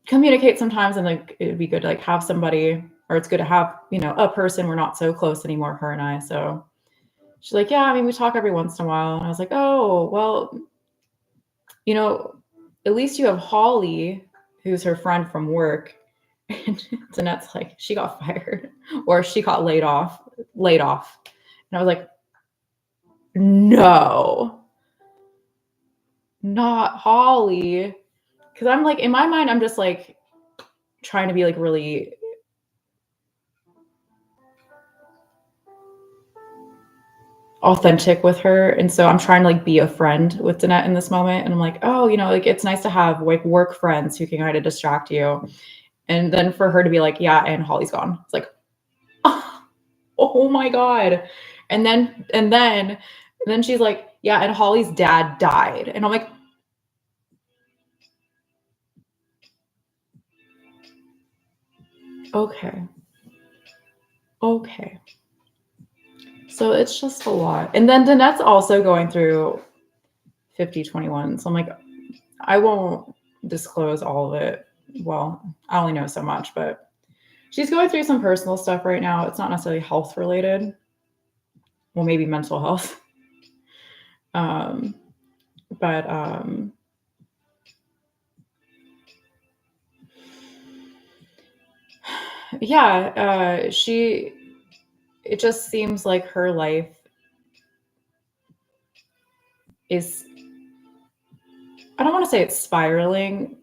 communicate sometimes, and like, it'd be good to like have somebody, or it's good to have, a person. We're not so close anymore, her and I. So she's like, yeah, I mean, we talk every once in a while. And I was like, oh, well, at least you have Holly, who's her friend from work. And Danette's like, she got fired or she got laid off. And I was like, no, not Holly. Cause I'm like, in my mind, I'm just like trying to be like really authentic with her. And so I'm trying to like be a friend with Danette in this moment. And I'm like, oh, like it's nice to have like work friends who can kind of distract you. And then for her to be like, yeah, and Holly's gone. It's like, oh my God. And then she's like, yeah, and Holly's dad died. And I'm like, okay. So it's just a lot. And then Danette's also going through 5021. So I'm like, I won't disclose all of it. Well, I only know so much, but she's going through some personal stuff right now. It's not necessarily health related. Well, maybe mental health. Yeah, it just seems like her life is, I don't want to say it's spiraling,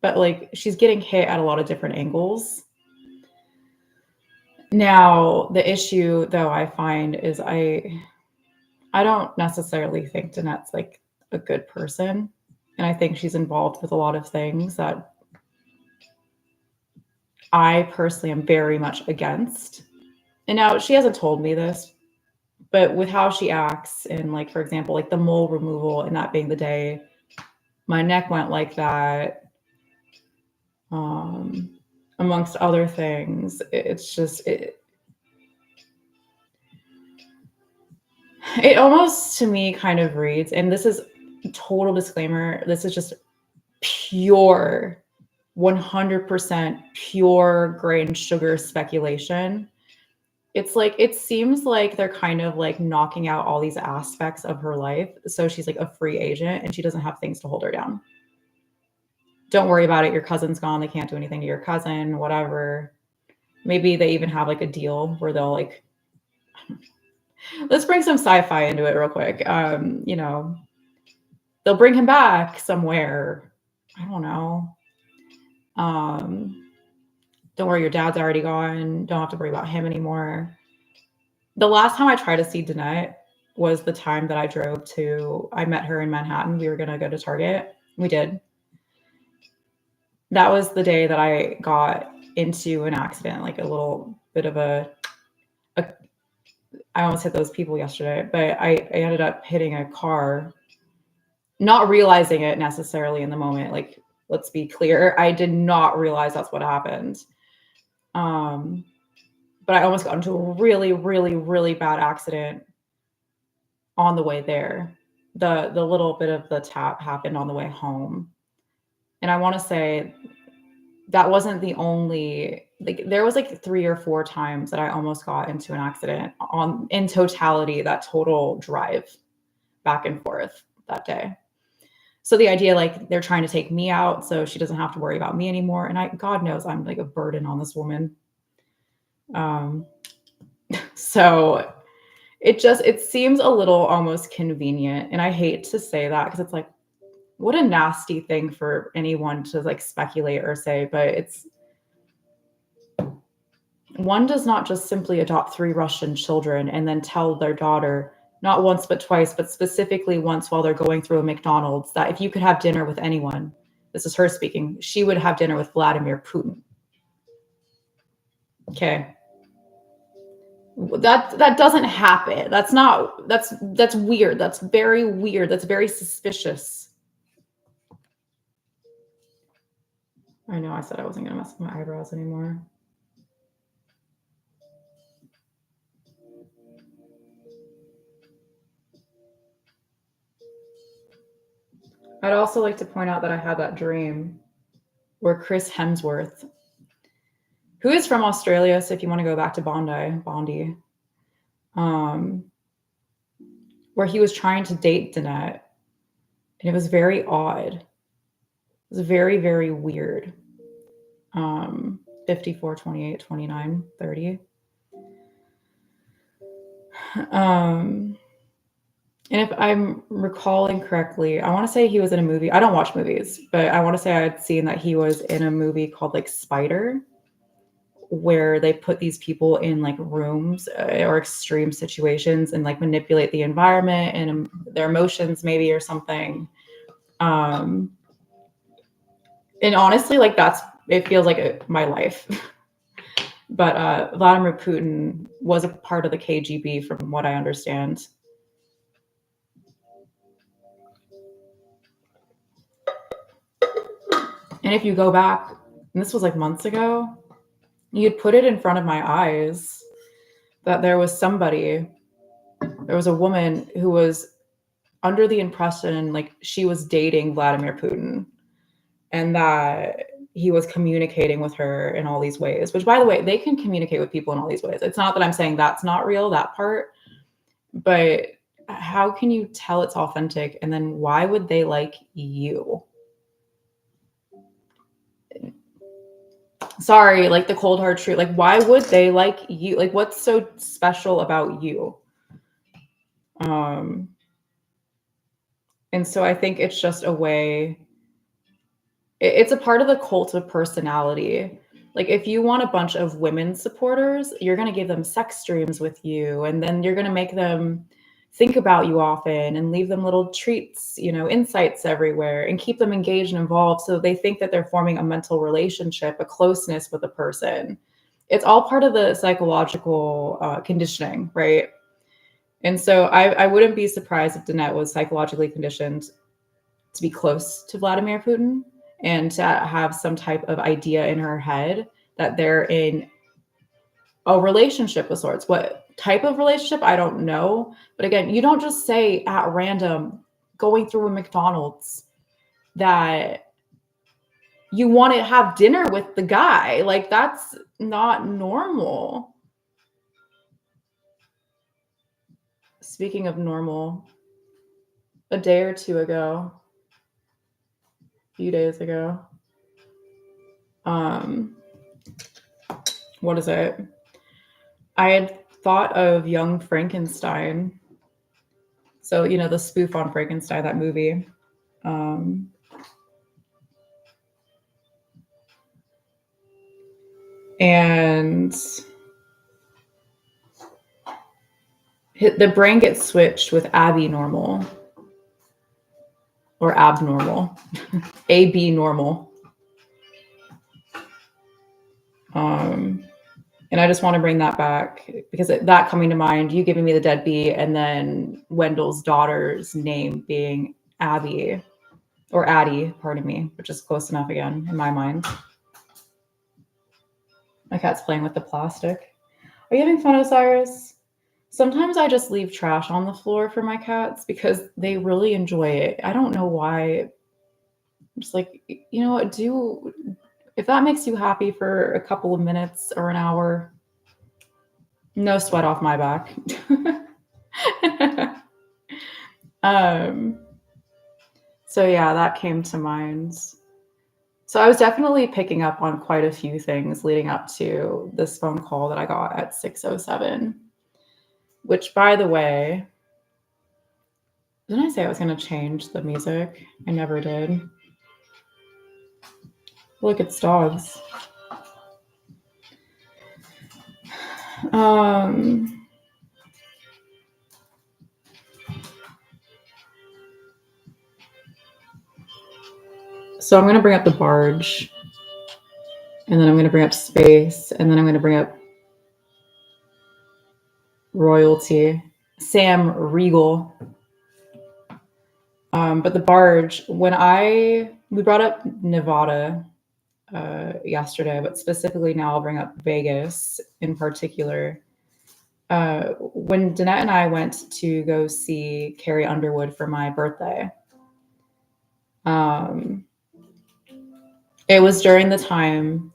but like she's getting hit at a lot of different angles. Now, the issue though I find is I don't necessarily think Danette's like a good person. And I think she's involved with a lot of things that I personally am very much against. And now she hasn't told me this, but with how she acts and like, for example, like the mole removal and that being the day my neck went like that. amongst other things. It's just it almost to me kind of reads, and this is total disclaimer, this is just pure 100% pure grain sugar speculation. It's like it seems like they're kind of like knocking out all these aspects of her life, so she's like a free agent and she doesn't have things to hold her down. Don't worry about it, your cousin's gone, they can't do anything to your cousin, whatever. Maybe they even have like a deal where they'll like let's bring some sci-fi into it real quick. You know, they'll bring him back somewhere. I don't know. Don't worry, your dad's already gone. Don't have to worry about him anymore. The last time I tried to see Danette was the time that I met her in Manhattan. We were going to go to Target. We did. That was the day that I got into an accident, like a little bit of I almost hit those people yesterday, but I ended up hitting a car, not realizing it necessarily in the moment. Like, let's be clear, I did not realize that's what happened. But I almost got into a really, really, really bad accident on the way there. The little bit of the tap happened on the way home. And I want to say that wasn't the only, like there was like 3 or 4 times that I almost got into an accident in totality, that total drive back and forth that day. So the idea, like they're trying to take me out so she doesn't have to worry about me anymore. And God knows I'm like a burden on this woman. So it seems a little almost convenient. And I hate to say that because it's like, what a nasty thing for anyone to like speculate or say, but one does not just simply adopt 3 Russian children and then tell their daughter, not once, but twice, but specifically once while they're going through a McDonald's, that if you could have dinner with anyone, this is her speaking, she would have dinner with Vladimir Putin. Okay. That doesn't happen. That's weird. That's very weird. That's very suspicious. I know I said I wasn't going to mess with my eyebrows anymore. I'd also like to point out that I had that dream where Chris Hemsworth, who is from Australia, so if you want to go back to Bondi, where he was trying to date Danette, and it was very odd. It was very, very weird. 54, 28, 29, 30. And if I'm recalling correctly, I want to say he was in a movie. I don't watch movies, but I want to say I had seen that he was in a movie called like Spider, where they put these people in like rooms or extreme situations and like manipulate the environment and their emotions maybe or something. And honestly, like it feels like my life. But Vladimir Putin was a part of the KGB from what I understand. And if you go back, and this was like months ago, you'd put it in front of my eyes that there was a woman who was under the impression like she was dating Vladimir Putin and that he was communicating with her in all these ways, which by the way, they can communicate with people in all these ways. It's not that I'm saying that's not real, that part, but how can you tell it's authentic? And then why would they like you? Sorry, like the cold hard truth. Like, why would they like you? Like, what's so special about you? And so I think it's just a way. It's a part of the cult of personality. Like, if you want a bunch of women supporters, you're going to give them sex dreams with you, and then you're going to make them think about you often and leave them little treats, insights everywhere, and keep them engaged and involved so they think that they're forming a mental relationship, a closeness with a person. It's all part of the psychological conditioning, right? And so I wouldn't be surprised if Danette was psychologically conditioned to be close to Vladimir Putin. and to have some type of idea in her head that they're in a relationship of sorts. What type of relationship, I don't know. But again, you don't just say at random going through a McDonald's that you want to have dinner with the guy. Like, that's not normal. Speaking of normal, a day or two ago, a few days ago, what is it? I had thought of Young Frankenstein. So, you know, the spoof on Frankenstein, that movie. And the brain gets switched with Abby normal or abnormal, AB normal. And I just want to bring that back because that coming to mind, you giving me the deadbeat, and then Wendell's daughter's name being Abby or Addie, pardon me, which is close enough again in my mind. My cat's playing with the plastic. Are you having fun, Osiris? Sometimes I just leave trash on the floor for my cats because they really enjoy it. I don't know why. I'm just like, you know what, if that makes you happy for a couple of minutes or an hour, no sweat off my back. So yeah, that came to mind. So I was definitely picking up on quite a few things leading up to this phone call that I got at 6:07, which, by the way, didn't I say I was going to change the music? I never did. Look, it's dogs. So I'm going to bring up the barge, and then I'm going to bring up space, and then I'm going to bring up royalty, Sam Riegel. But the barge, we brought up Nevada yesterday, but specifically now I'll bring up Vegas in particular. When Danette and I went to go see Carrie Underwood for my birthday, it was during the time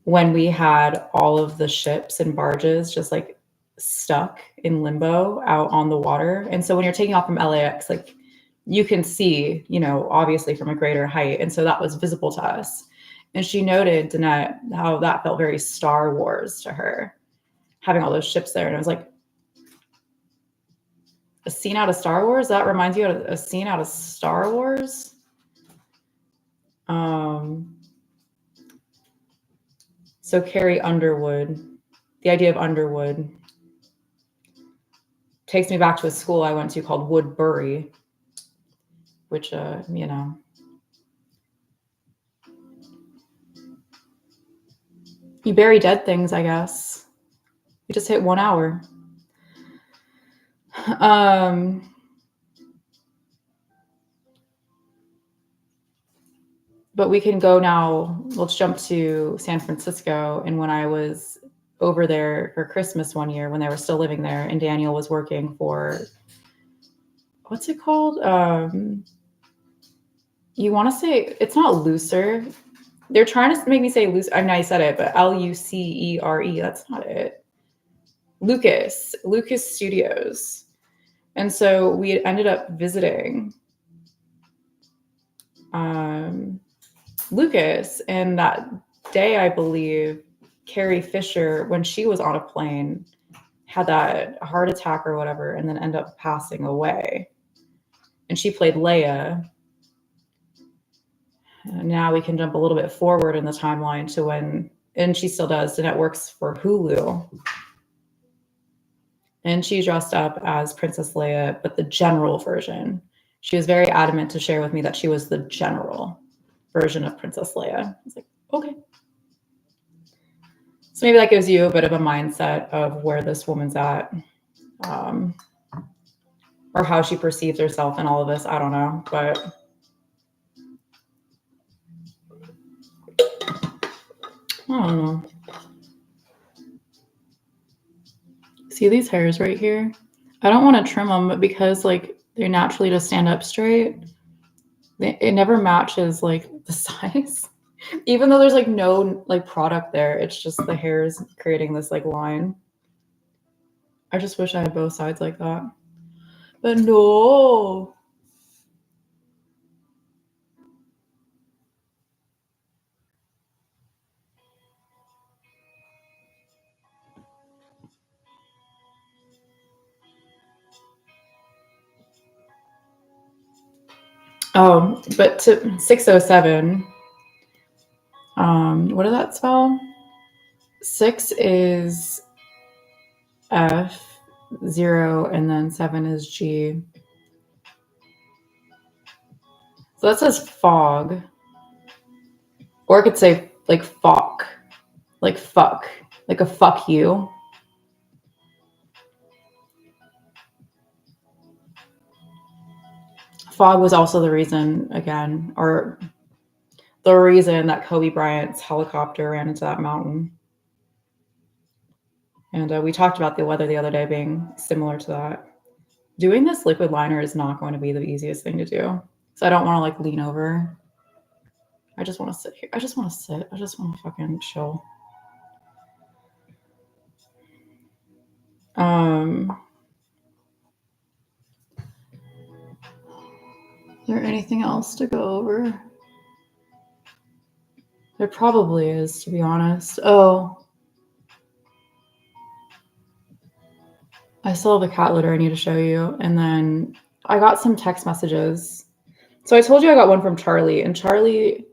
when we had all of the ships and barges just like stuck in limbo out on the water. And so when you're taking off from LAX, like you can see, you know, obviously from a greater height. And so that was visible to us. And she noted, Danette, how that felt very Star Wars to her, having all those ships there. And I was like, a scene out of Star Wars? That reminds you of a scene out of Star Wars? So Carrie Underwood, the idea of Underwood takes me back to a school I went to called Woodbury, which, you know, you bury dead things, I guess. We just hit 1 hour. But we can go now. Let's jump to San Francisco. And when I was over there for Christmas one year, when they were still living there, and Daniel was working for, what's it called? You want to say, it's not Looser. They're trying to make me say Looser. I mean, I said it, but Lucere. That's not it. Lucas Studios. And so we ended up visiting Lucas, and that day, I believe, Carrie Fisher, when she was on a plane, had that heart attack or whatever, and then ended up passing away. And she played Leia. And now we can jump a little bit forward in the timeline to when, and she still does, and it works for Hulu. And she dressed up as Princess Leia, but the general version. She was very adamant to share with me that she was the general version of Princess Leia. I was like, okay. So maybe that gives you a bit of a mindset of where this woman's at, or how she perceives herself in all of this. I don't know, but I don't know. See these hairs right here? I don't want to trim them, but because like they naturally just stand up straight, it never matches like the size. Even though there's like no like product there, it's just the hairs creating this like line. I just wish I had both sides like that. But no. Oh, but to 607, what did that spell? 6 is F, 0, and then 7 is G. So that says fog. Or I could say like fuck. Like fuck. Like a fuck you. Fog was also the reason, again, or the reason that Kobe Bryant's helicopter ran into that mountain. And we talked about the weather the other day being similar to that. Doing this liquid liner is not going to be the easiest thing to do. So I don't want to like lean over. I just want to sit here. I just want to sit. I just want to fucking chill. Is there anything else to go over? There probably is, to be honest. Oh, I still have a cat litter I need to show you. And then I got some text messages. So I told you I got one from Charlie, and Charlie,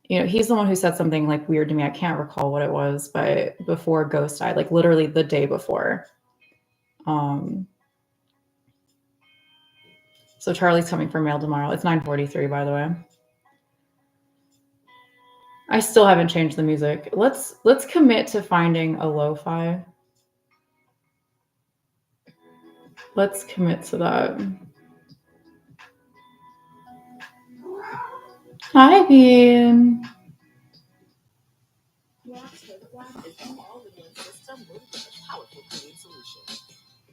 you know, he's the one who said something like weird to me. I can't recall what it was, but before Ghost died, like literally the day before. So Charlie's coming for mail tomorrow. It's 9:43, by the way. I still haven't changed the music. Let's commit to finding a lo-fi. Let's commit to that. Hi, Bean.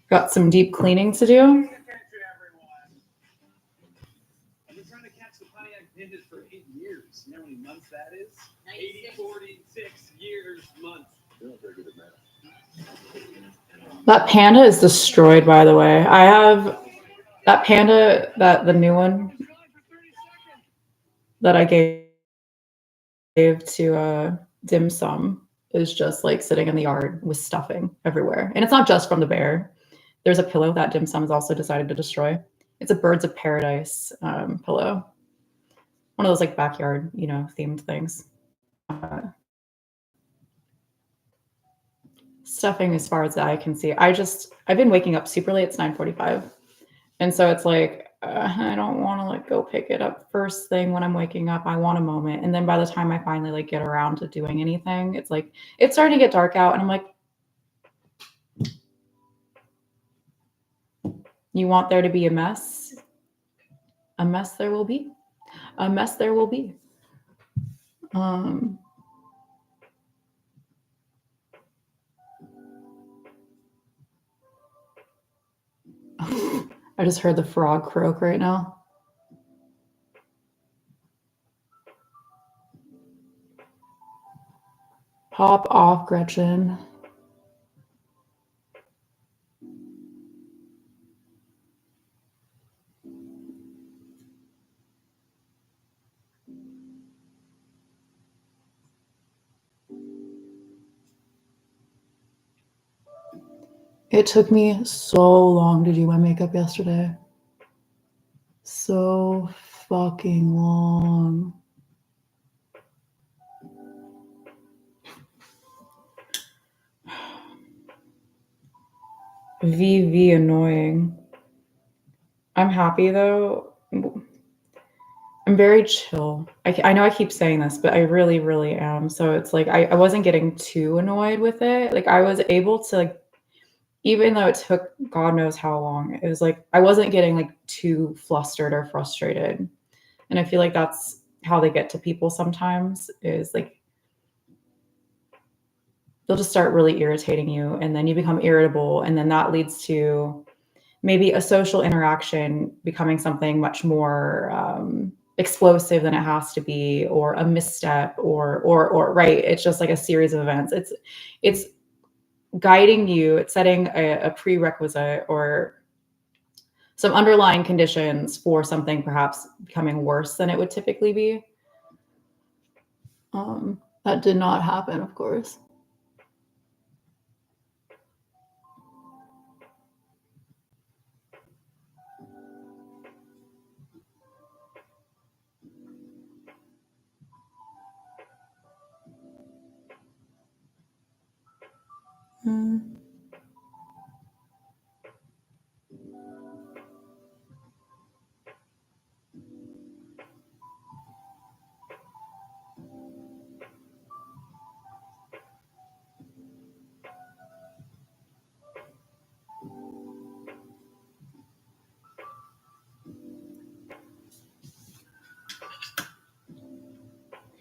Got some deep cleaning to do. Attention, everyone. I've been trying to catch the Pontiac Bandit for 8 years. You know how many months that is? 80, 46 years, months. You're not very good at math. That panda is destroyed, by the way. I have that panda, the new one that I gave to Dim Sum is just like sitting in the yard with stuffing everywhere. And it's not just from the bear. There's a pillow that Dim Sum has also decided to destroy. It's a Birds of Paradise pillow. One of those like backyard, you know, themed things. Stuffing as far as I can see. I've been waking up super late. It's 9:45. And so it's like, I don't want to like go pick it up first thing when I'm waking up. I want a moment. And then by the time I finally like get around to doing anything, it's like, it's starting to get dark out. And I'm like, you want there to be a mess? A mess there will be. A mess there will be. I just heard the frog croak right now. Pop off, Gretchen. It took me so long to do my makeup yesterday. So fucking long. VV annoying. I'm happy though. I'm very chill. I know I keep saying this, but I really, really am. So it's like I wasn't getting too annoyed with it. Like I was able to like, even though it took God knows how long, it was like I wasn't getting like too flustered or frustrated. And I feel like that's how they get to people sometimes is like they'll just start really irritating you, and then you become irritable, and then that leads to maybe a social interaction becoming something much more explosive than it has to be, or a misstep, or right. It's just like a series of events. It's guiding you. It's setting a prerequisite or some underlying conditions for something perhaps becoming worse than it would typically be. That did not happen, of course. Mm.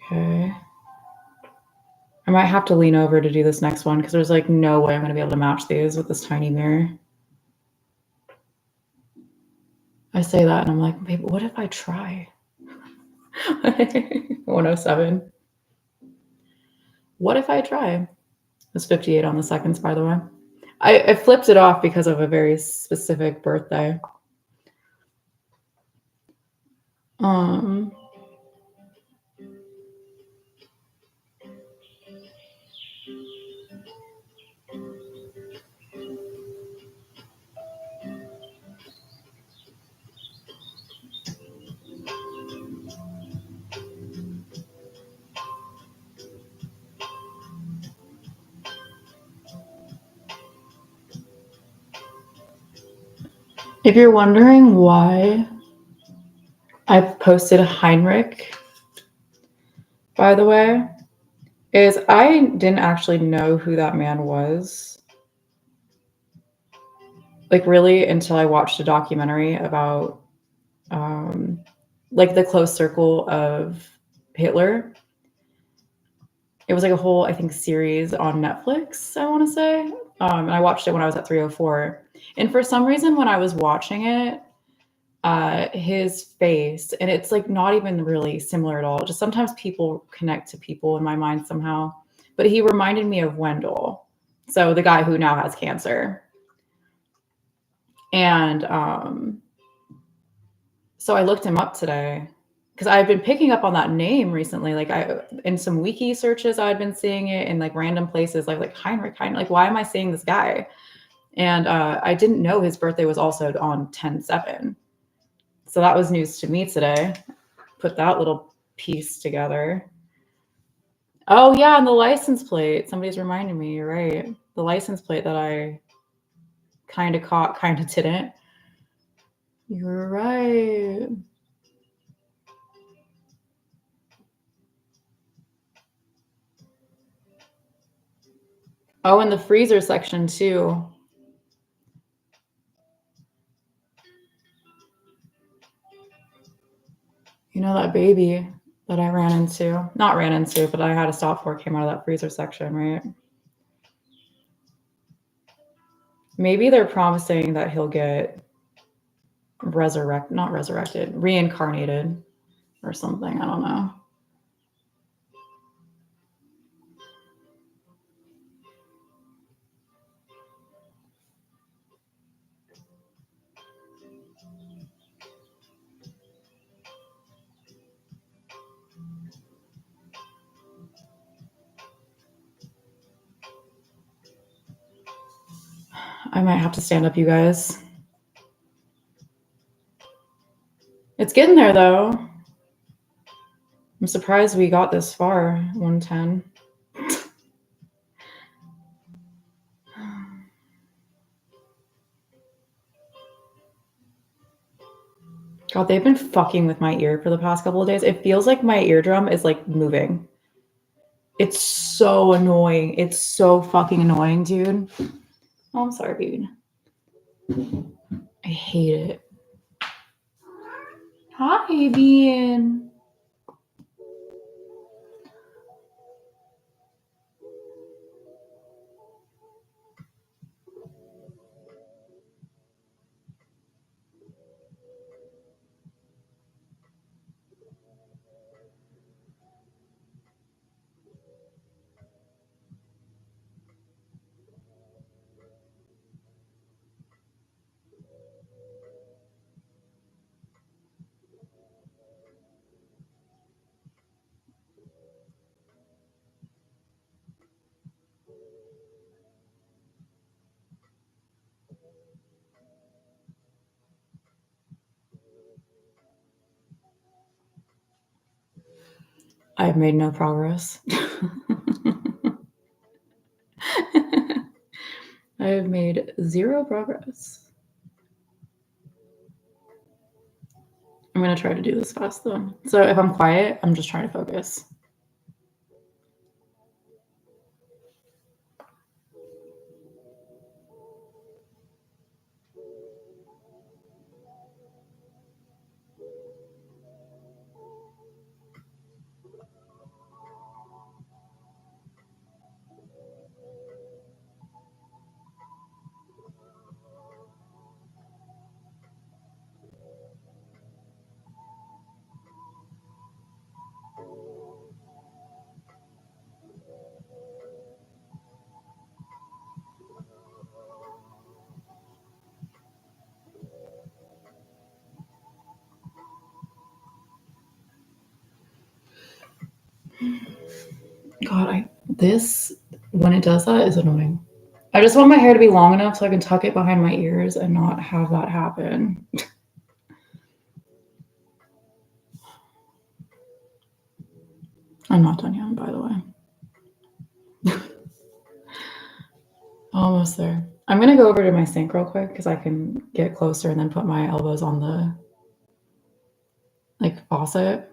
Okay. I might have to lean over to do this next one because there's like no way I'm going to be able to match these with this tiny mirror. I say that and I'm like, babe, what if I try? 107. What if I try? It's 58 on the seconds, by the way. I flipped it off because of a very specific birthday. If you're wondering why I posted Heinrich, by the way, is I didn't actually know who that man was. Like really until I watched a documentary about like the close circle of Hitler. It was like a whole, I think, series on Netflix, I want to say. And I watched it when I was at 304. And for some reason, when I was watching it, his face, and it's like not even really similar at all. Just sometimes people connect to people in my mind somehow. But he reminded me of Wendell. So the guy who now has cancer. And so I looked him up today because I've been picking up on that name recently. Like in some wiki searches, I'd been seeing it in like random places, like Heinrich. Like, why am I seeing this guy? And I didn't know his birthday was also on 10/7. So that was news to me today. Put that little piece together. Oh yeah, and the license plate. Somebody's reminding me. You're right. The license plate that I kind of caught, kind of didn't. You're right. Oh, and the freezer section too. You know that baby that I ran into? Not ran into, but I had to stop for, came out of that freezer section, right? Maybe they're promising that he'll get reincarnated or something. I don't know. I might have to stand up, you guys. It's getting there, though. I'm surprised we got this far, 110. God, they've been fucking with my ear for the past couple of days. It feels like my eardrum is like moving. It's so annoying. It's so fucking annoying, dude. Oh, I'm sorry, baby. I hate it. Hi, Bean. I've made no progress. I have made 0 progress. I'm gonna try to do this fast though. So if I'm quiet, I'm just trying to focus. God, this when it does that is annoying. I just want my hair to be long enough so I can tuck it behind my ears and not have that happen. I'm not done yet, by the way. Almost there. I'm gonna go over to my sink real quick because I can get closer and then put my elbows on the faucet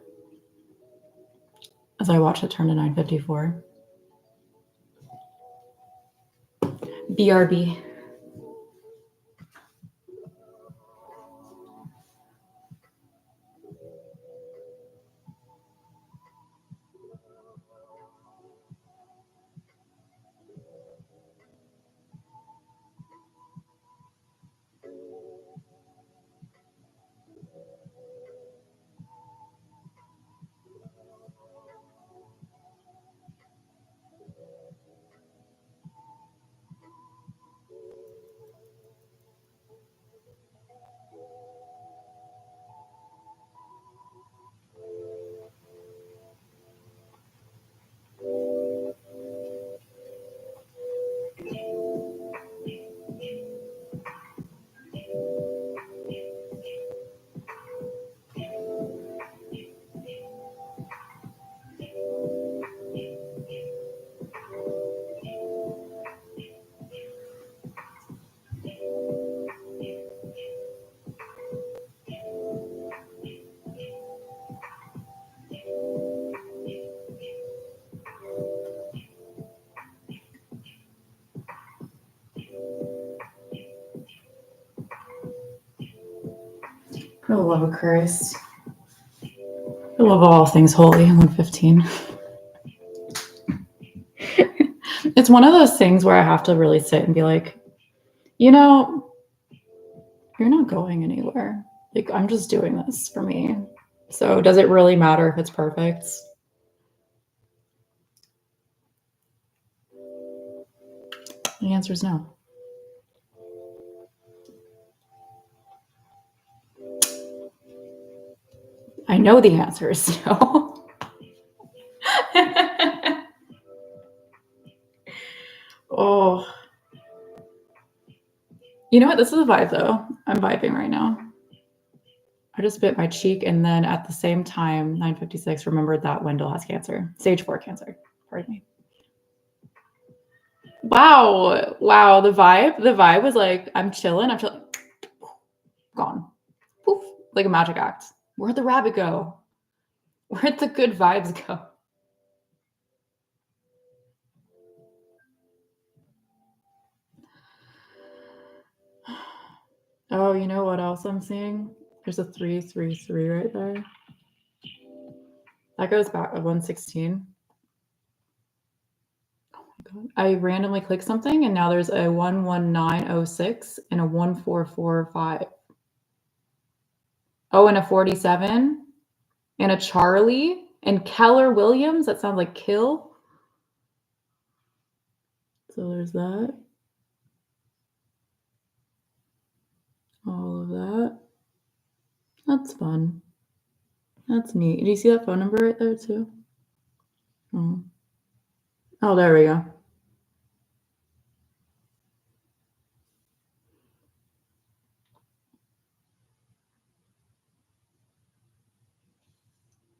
as I watch it turn to 9:54. BRB. For the love of Christ. For the love of all things holy, 115. It's one of those things where I have to really sit and be like, you know, you're not going anywhere. Like, I'm just doing this for me. So does it really matter if it's perfect? The answer is no. I know the answer is no. Oh. You know what? This is a vibe though. I'm vibing right now. I just bit my cheek and then at the same time, 9:56, remembered that Wendell has cancer. Stage 4 cancer. Pardon me. Wow. Wow. The vibe was like, I'm chilling. Gone. Poof. Like a magic act. Where'd the rabbit go? Where'd the good vibes go? Oh, you know what else I'm seeing? There's a 333 right there. That goes back to 116. Oh my god. I randomly clicked something and now there's a 11906 and a 1445. Oh, and a 47 and a Charlie and Keller Williams. That sounds like kill. So there's that. All of that. That's fun. That's neat. Do you see that phone number right there too? Oh, oh there we go.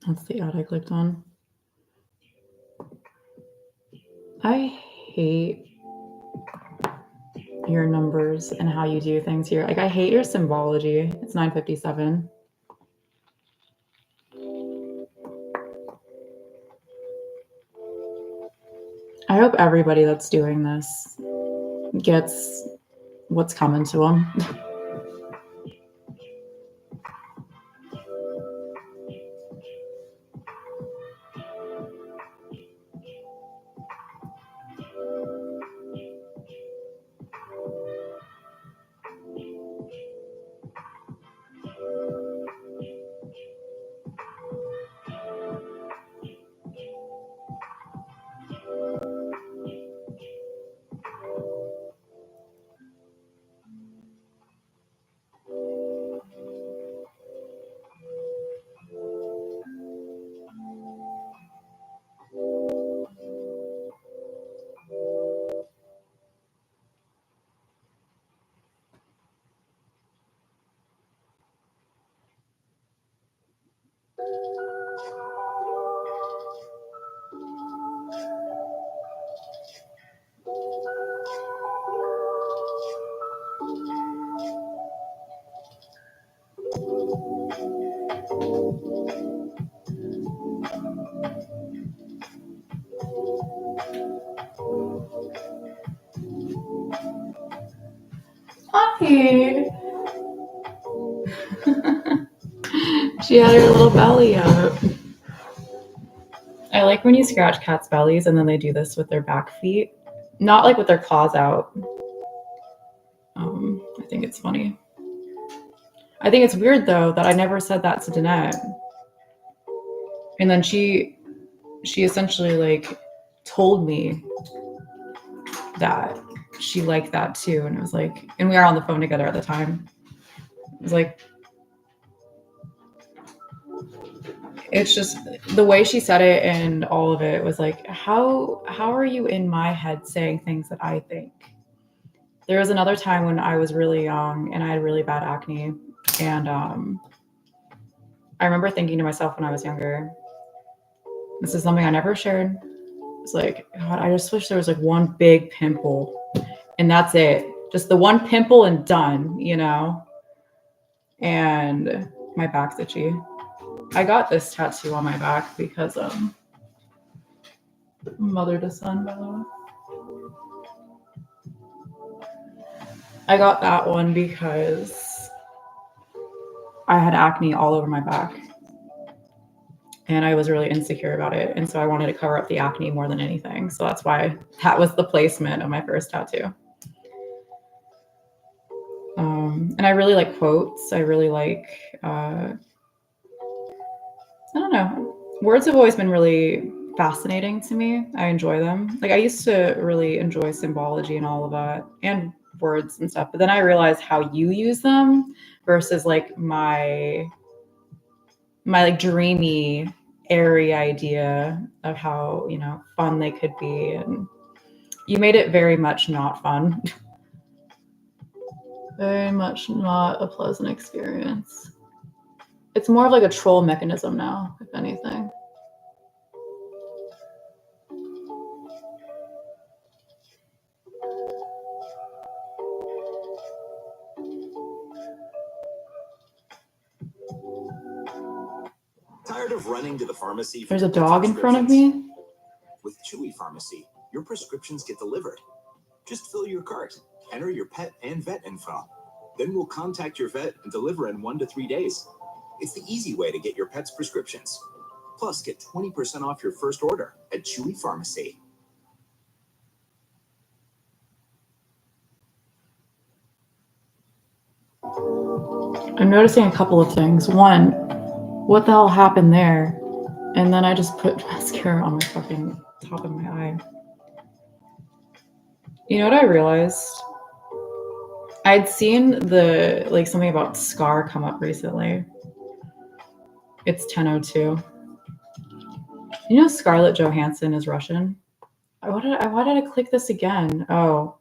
That's the ad I clicked on. I hate your numbers and how you do things here. Like, I hate your symbology. It's 9:57. I hope everybody that's doing this gets what's coming to them. Hi. She had her little belly up. I like when you scratch cats' bellies and then they do this with their back feet. Not like with their claws out. I think it's funny. I think it's weird though that I never said that to Danette. And then she essentially like told me that she liked that too. And it was like, and we were on the phone together at the time. It was like, it's just the way she said it and all of it was like, how are you in my head saying things that I think? There was another time when I was really young and I had really bad acne. And I remember thinking to myself when I was younger, this is something I never shared. It's like, God, I just wish there was like one big pimple and that's it. Just the one pimple and done, you know? And my back's itchy. I got this tattoo on my back because mother to son, by the way. I got that one because I had acne all over my back. And I was really insecure about it. And so I wanted to cover up the acne more than anything. So that's why that was the placement of my first tattoo. And I really like quotes. I really like, I don't know. Words have always been really fascinating to me. I enjoy them. Like I used to really enjoy symbology and all of that and words and stuff. But then I realized how you use them versus like my like dreamy, airy idea of how, you know, fun they could be. And you made it very much not fun. Very much not a pleasant experience. It's more of like a troll mechanism now, if anything. Tired of running to the pharmacy? There's a dog in front of me. With Chewy Pharmacy, your prescriptions get delivered. Just fill your cart, enter your pet and vet info. Then we'll contact your vet and deliver in 1 to 3 days. It's the easy way to get your pet's prescriptions. Plus, get 20% off your first order at Chewy Pharmacy. I'm noticing a couple of things. One, what the hell happened there? And then I just put mascara on my fucking top of my eye. You know what I realized? I'd seen the, like, something about Scar come up recently. It's 10:02. You know Scarlett Johansson is Russian? Why did I click this again? Oh,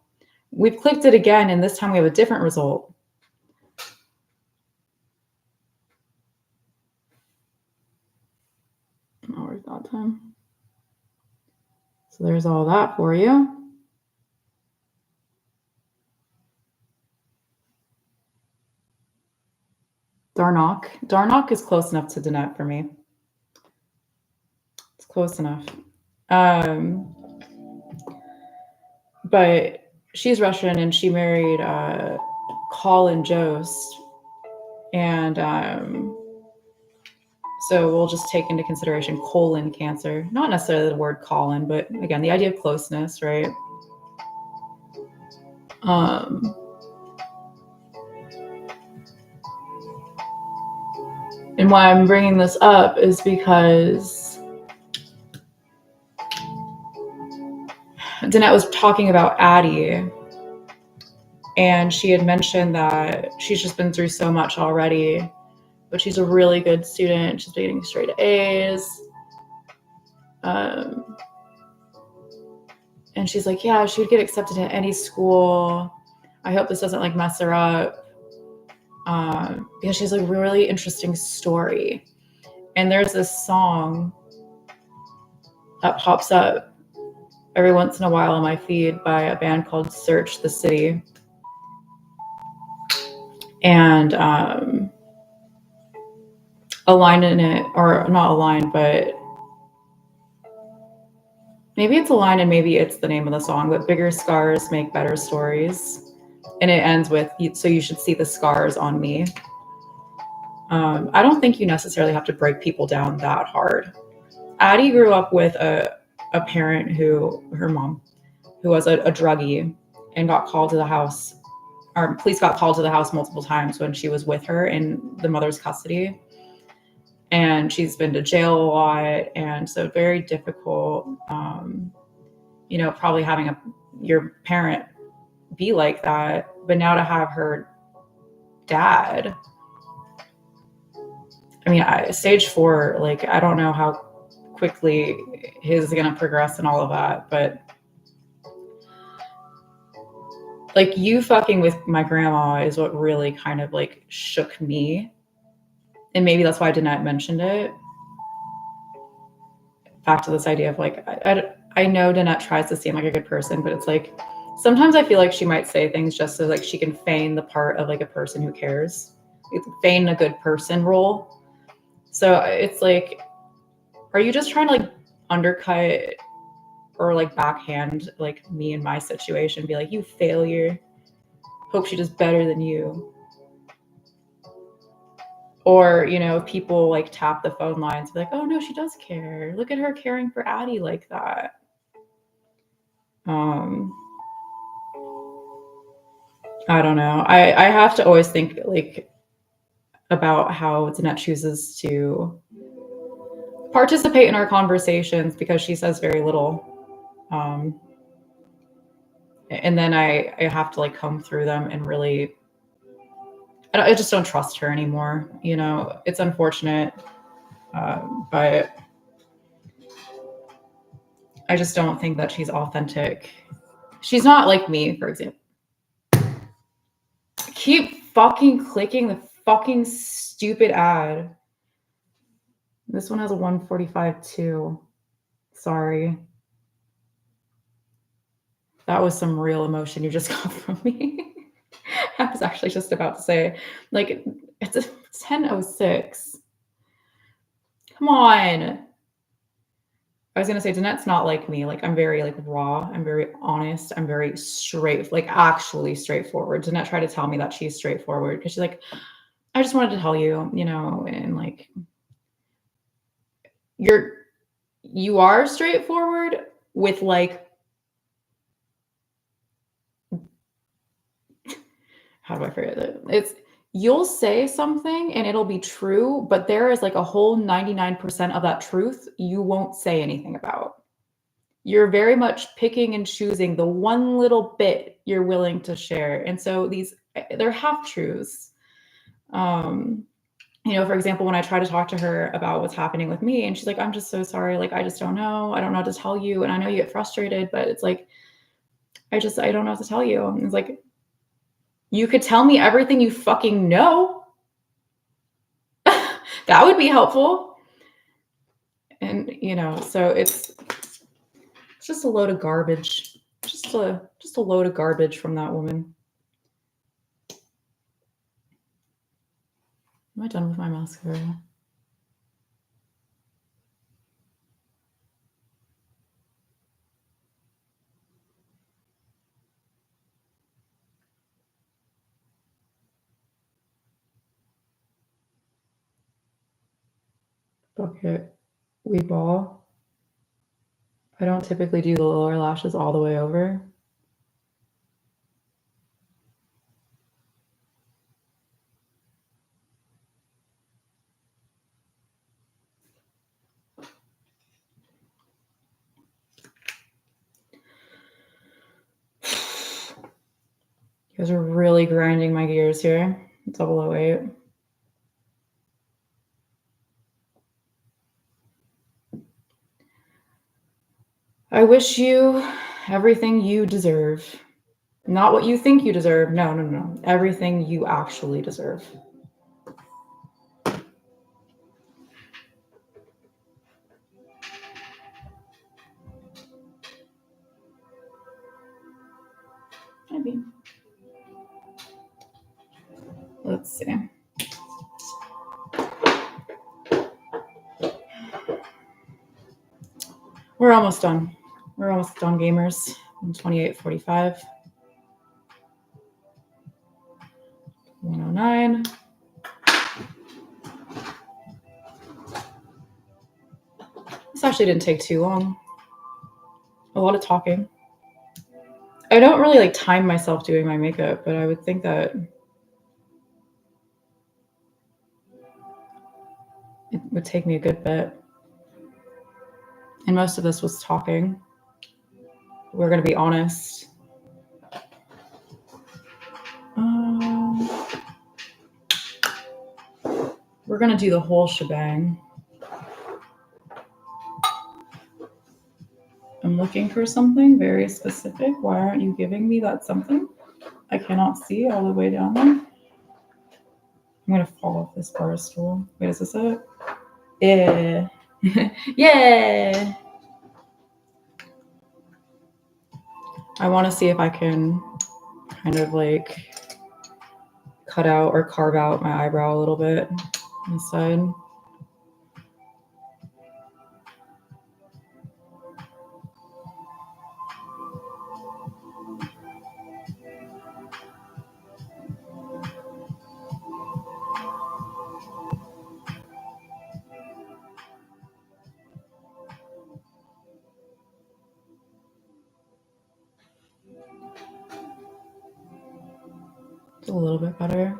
we've clicked it again, and this time we have a different result. Oh, where's that time? So there's all that for you. Darnock. Darnock is close enough to Danette for me. It's close enough. But she's Russian and she married Colin Jost. And so we'll just take into consideration colon cancer. Not necessarily the word Colin, but again, the idea of closeness, right? And why I'm bringing this up is because Danette was talking about Addie, and she had mentioned that she's just been through so much already, but she's a really good student. She's getting straight A's. And she's like, yeah, she would get accepted to any school. I hope this doesn't like mess her up. Because she has a really interesting story. And there's this song that pops up every once in a while on my feed by a band called Search the City. And a line in it, or not a line, but maybe it's a line and maybe it's the name of the song, but bigger scars make better stories. And it ends with, so you should see the scars on me. I don't think you necessarily have to break people down that hard. Addie grew up with a parent her mom, who was a druggie and got called to the house, or police got called to the house multiple times when she was with her in the mother's custody. And she's been to jail a lot. And so very difficult, probably having your parent be like that, but now to have her dad, I mean, stage 4, like, I don't know how quickly his is going to progress and all of that, but like, you fucking with my grandma is what really kind of like shook me. And maybe that's why Danette mentioned it. Back to this idea of like, I know Danette tries to seem like a good person, but it's like, sometimes I feel like she might say things just so like she can feign the part of like a person who cares, feign a good person role. So it's like, are you just trying to like undercut or like backhand like me in my situation, be like, you failure, hope she does better than you? Or, people like tap the phone lines, be like, oh no, she does care. Look at her caring for Addie like that. I don't know. I have to always think like about how Danette chooses to participate in our conversations because she says very little. And then I have to like comb through them and really, I just don't trust her anymore. It's unfortunate, but I just don't think that she's authentic. She's not like me, for example. Keep fucking clicking the fucking stupid ad. This one has a 145 too. Sorry. That was some real emotion you just got from me. I was actually just about to say, like, it's a 10:06. Come on. I was going to say, Danette's not like me. Like, I'm very like raw. I'm very honest. I'm very straight, like actually straightforward. Danette tried to tell me that she's straightforward because she's like, I just wanted to tell you, and like, you are straightforward with like, how do I forget it? You'll say something and it'll be true, but there is like a whole 99% of that truth you won't say anything about. You're very much picking and choosing the one little bit you're willing to share. And so they're half truths. For example, when I try to talk to her about what's happening with me and she's like, I'm just so sorry. Like, I just don't know. I don't know what to tell you. And I know you get frustrated, but it's like, I don't know what to tell you. And it's like, you could tell me everything you fucking know. That would be helpful. And, so it's just a load of garbage. Just a load of garbage from that woman. Am I done with my mascara? Bucket, we ball. I don't typically do the lower lashes all the way over. You guys are really grinding my gears here. 008. I wish you everything you deserve. Not what you think you deserve. No, no, no. Everything you actually deserve. Maybe. Let's see. We're almost done. We're almost done, gamers. 28:45. 109. This actually didn't take too long. A lot of talking. I don't really like time myself doing my makeup, but I would think that it would take me a good bit. And most of this was talking. We're going to be honest. We're going to do the whole shebang. I'm looking for something very specific. Why aren't you giving me that something? I cannot see all the way down there. I'm going to fall off this bar stool. Wait, is this it? Yeah. Yeah. I want to see if I can kind of like cut out or carve out my eyebrow a little bit on the side. It's a little bit better.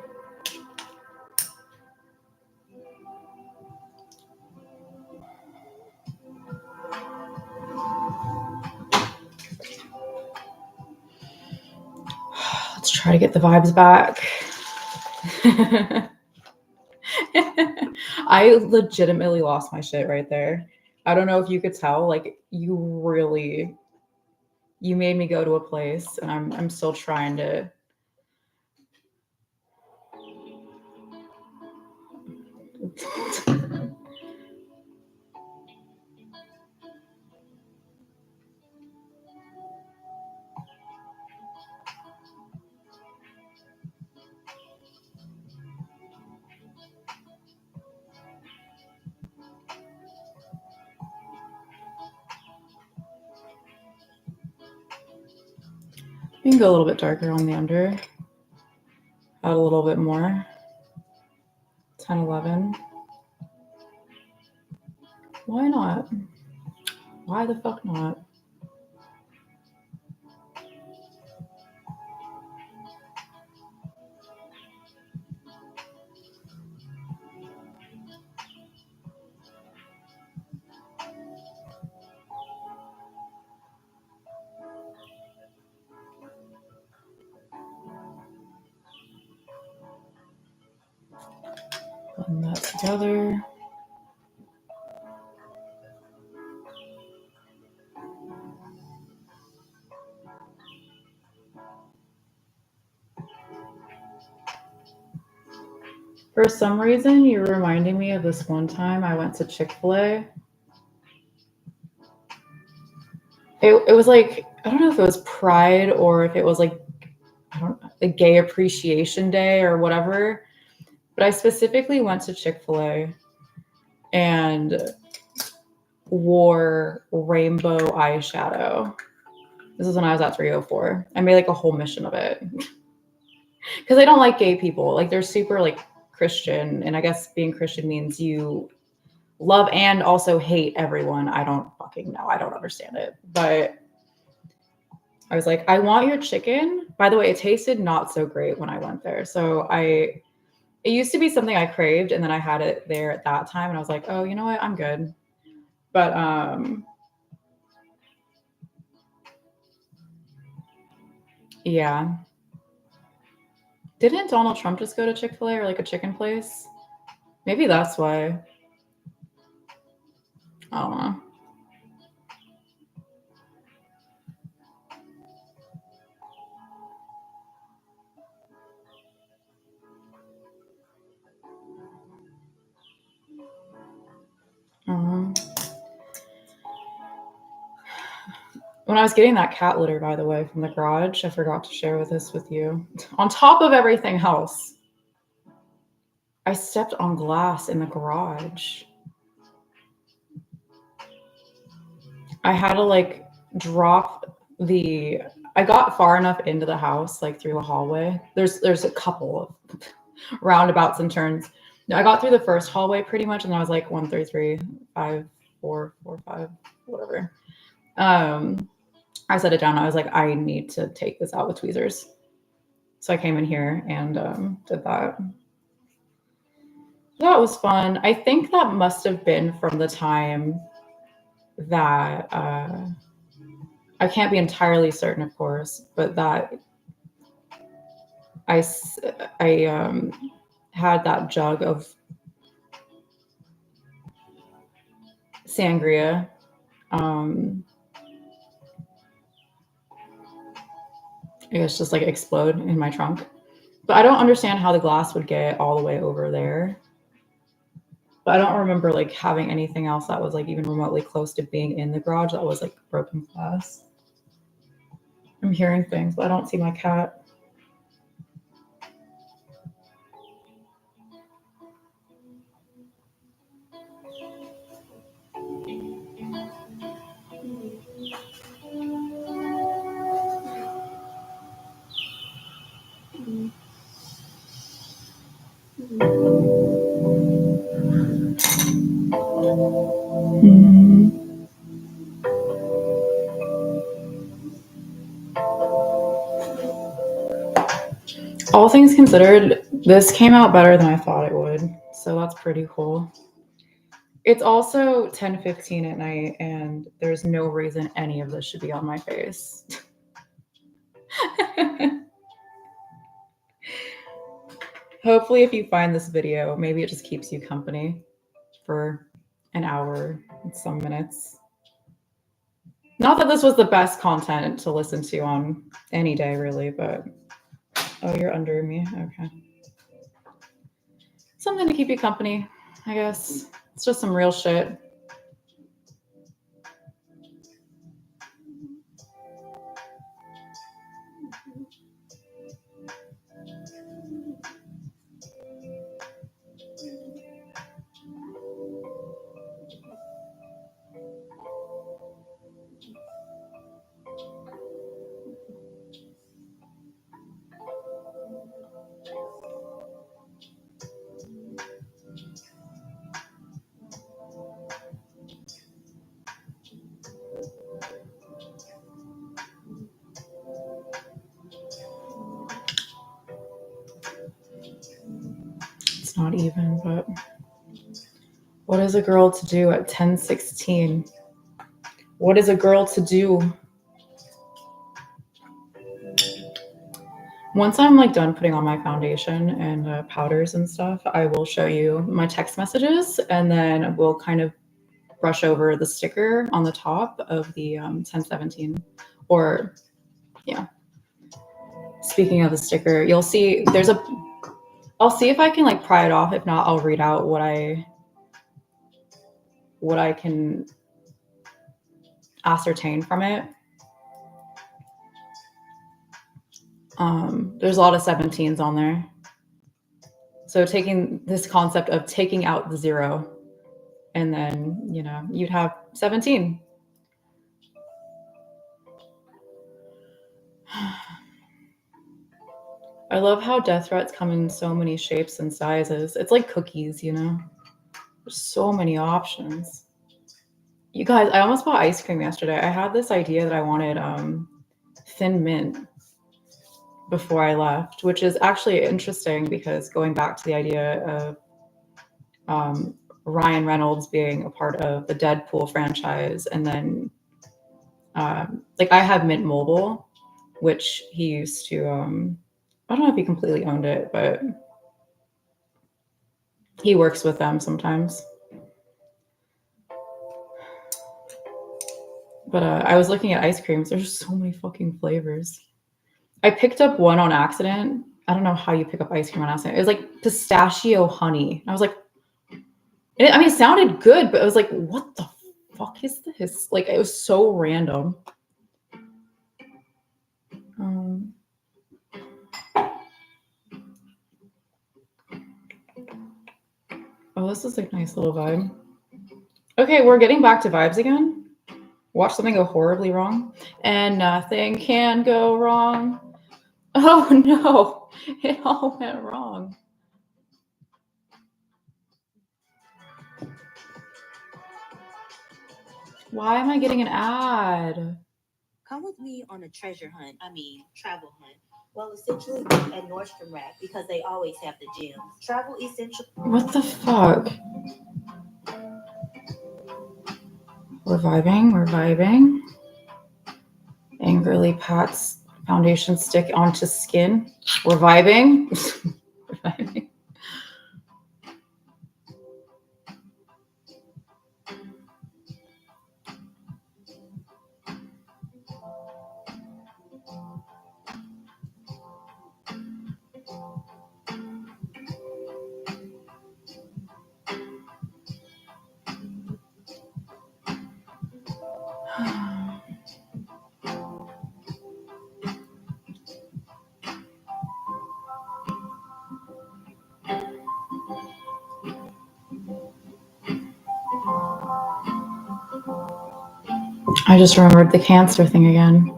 Let's try to get the vibes back. I legitimately lost my shit right there. I don't know if you could tell, like you made me go to a place and I'm still trying to You can go a little bit darker on the under. Add a little bit more. 10, 11. Why not? Why the fuck not? Blend that together. For some reason, you're reminding me of this one time I went to Chick-fil-A. it was like, I don't know if it was Pride or if it was like, I don't know, a Gay Appreciation Day or whatever. But I specifically went to Chick-fil-A and wore rainbow eyeshadow. This is when I was at 304. I made like a whole mission of it. Because I don't like gay people. Like they're super like Christian. And I guess being Christian means you love and also hate everyone. I don't fucking know. I don't understand it. But I was like, I want your chicken. By the way, it tasted not so great when I went there. So it used to be something I craved, and then I had it there at that time, and I was like, oh, you know what? I'm good. But yeah. Didn't Donald Trump just go to Chick-fil-A or like a chicken place? Maybe that's why. I don't know. When I was getting that cat litter, by the way, from the garage, I forgot to share this with you. On top of everything else, I stepped on glass in the garage. I had to like drop I got far enough into the house, like through a hallway. There's a couple of roundabouts and turns. I got through the first hallway pretty much, and I was like 1, 3, 3, 5, 4, 4, 5, whatever. I set it down. I was like, I need to take this out with tweezers. So I came in here and did that. That was fun. I think that must have been from the time that I can't be entirely certain, of course, but that I had that jug of sangria. I guess just like explode in my trunk. But I don't understand how the glass would get all the way over there. But I don't remember like having anything else that was like even remotely close to being in the garage that was like broken glass. I'm hearing things, but I don't see my cat. All things considered, this came out better than I thought it would. So that's pretty cool. It's also 10:15 at night, and there's no reason any of this should be on my face. Hopefully, if you find this video, maybe it just keeps you company for an hour and some minutes. Not that this was the best content to listen to on any day, really, but... Oh, you're under me? Okay. Something to keep you company, I guess. It's just some real shit. Not even, but what is a girl to do at 10:16? What is a girl to do? Once I'm like done putting on my foundation and powders and stuff, I will show you my text messages, and then we'll kind of brush over the sticker on the top of the 1017. Or yeah. Speaking of the sticker, you'll see there's a... I'll see if I can like pry it off. If not, I'll read out what I can ascertain from it. There's a lot of 17s on there. So taking this concept of taking out the 0, and then, you know, you'd have 17. I love how death threats come in so many shapes and sizes. It's like cookies, you know? There's so many options. You guys, I almost bought ice cream yesterday. I had this idea that I wanted thin mint before I left, which is actually interesting because going back to the idea of Ryan Reynolds being a part of the Deadpool franchise, and then like I have Mint Mobile, which he used to I don't know if he completely owned it, but he works with them sometimes. But I was looking at ice creams. There's so many fucking flavors. I picked up one on accident. I don't know how you pick up ice cream on accident. It was like pistachio honey. I was like, I mean, it sounded good, but I was like, what the fuck is this? Like, it was so random. Oh, this is a nice little vibe. Okay, we're getting back to vibes again. Watch something go horribly wrong, and nothing can go wrong. Oh no, it all went wrong. Why am I getting an ad? Come with me on a treasure hunt. Travel hunt. Well, essentially at Nordstrom Rack because they always have the gems. Travel essential. What the fuck? We're vibing. We're vibing. Angrily pats foundation stick onto skin. We're vibing. We're vibing. I just remembered the cancer thing again.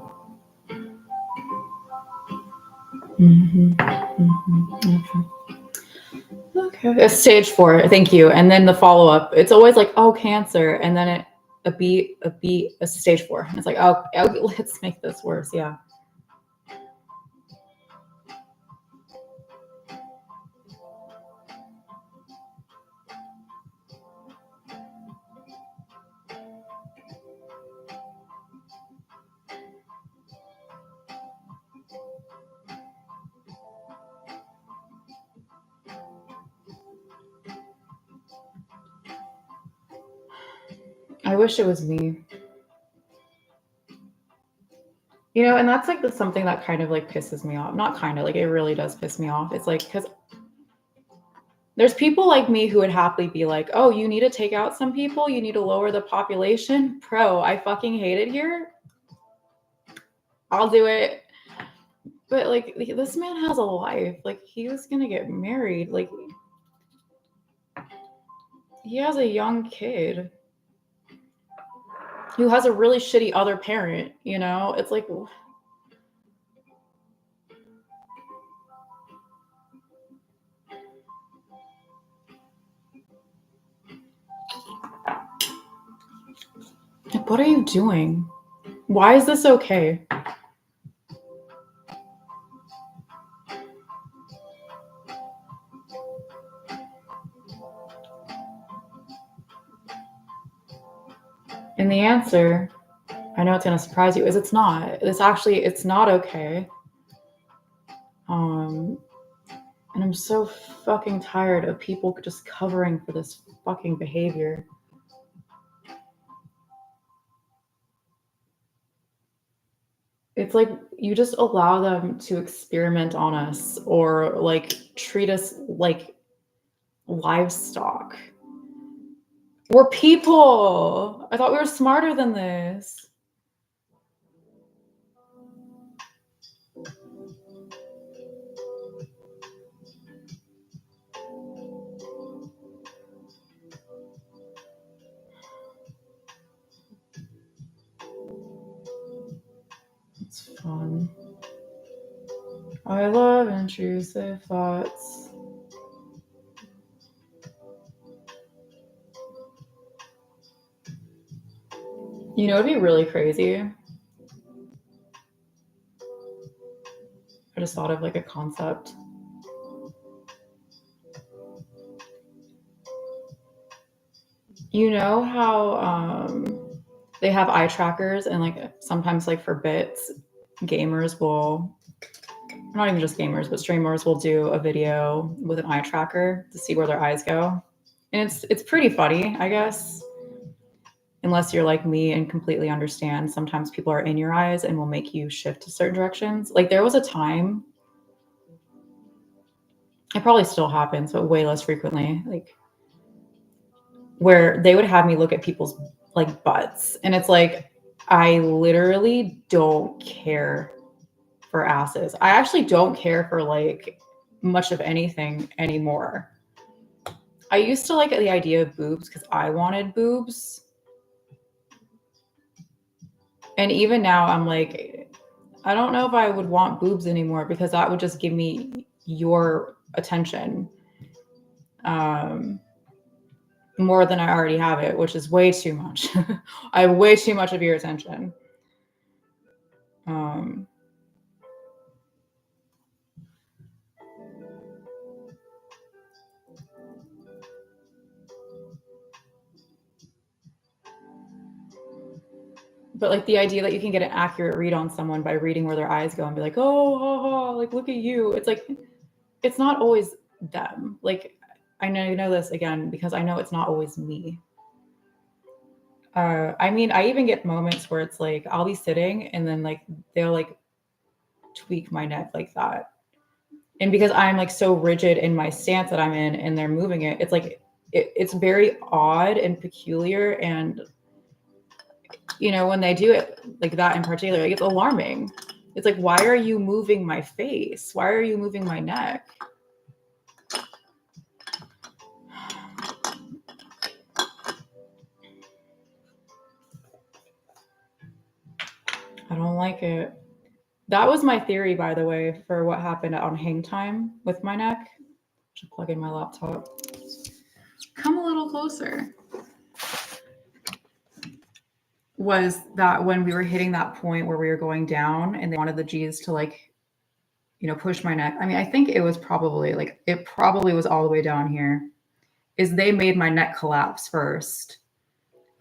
Okay. It's stage 4. Thank you. And then the follow up. It's always like, oh, cancer, and then a stage 4. And it's like, oh, let's make this worse. Yeah. I wish it was me. You know, and that's like something that kind of like pisses me off. Not kind of, like it really does piss me off. It's like, because there's people like me who would happily be like, oh, you need to take out some people. You need to lower the population. Bro, I fucking hate it here. I'll do it. But like, this man has a life. Like, he was going to get married. Like, he has a young kid who has a really shitty other parent, you know? It's like, what are you doing? Why is this okay? And the answer, I know it's going to surprise you, is it's not. It's not okay. And I'm so fucking tired of people just covering for this fucking behavior. It's like you just allow them to experiment on us or like treat us like livestock. We're people. I thought we were smarter than this. fun. I love intrusive thoughts. You know, it'd be really crazy. I just thought of like a concept. You know how they have eye trackers, and like sometimes like for bits, gamers will, not even just gamers, but streamers will do a video with an eye tracker to see where their eyes go. And it's pretty funny, I guess. Unless you're like me and completely understand, sometimes people are in your eyes and will make you shift to certain directions. Like there was a time, it probably still happens, but way less frequently, like where they would have me look at people's like butts. And it's like, I literally don't care for asses. I actually don't care for like much of anything anymore. I used to like the idea of boobs because I wanted boobs. And even now I'm like, I don't know if I would want boobs anymore because that would just give me your attention. More than I already have it, which is way too much. I have way too much of your attention. But like the idea that you can get an accurate read on someone by reading where their eyes go and be like, oh, like look at you. It's like, it's not always them. Like I know this again because I know it's not always me. I mean, I even get moments where it's like I'll be sitting and then like they'll like tweak my neck like that. And because I'm like so rigid in my stance that I'm in and they're moving it, it's like it's very odd and peculiar. And you know, when they do it like that in particular, like it's alarming. It's like, why are you moving my face? Why are you moving my neck? I don't like it. That was my theory, by the way, for what happened on Hang Time with my neck. I should plug in my laptop. Come a little closer. Was that when we were hitting that point where we were going down and they wanted the G's to like, you know, push my neck. I mean, I think it was probably like, it probably was all the way down here, is they made my neck collapse first.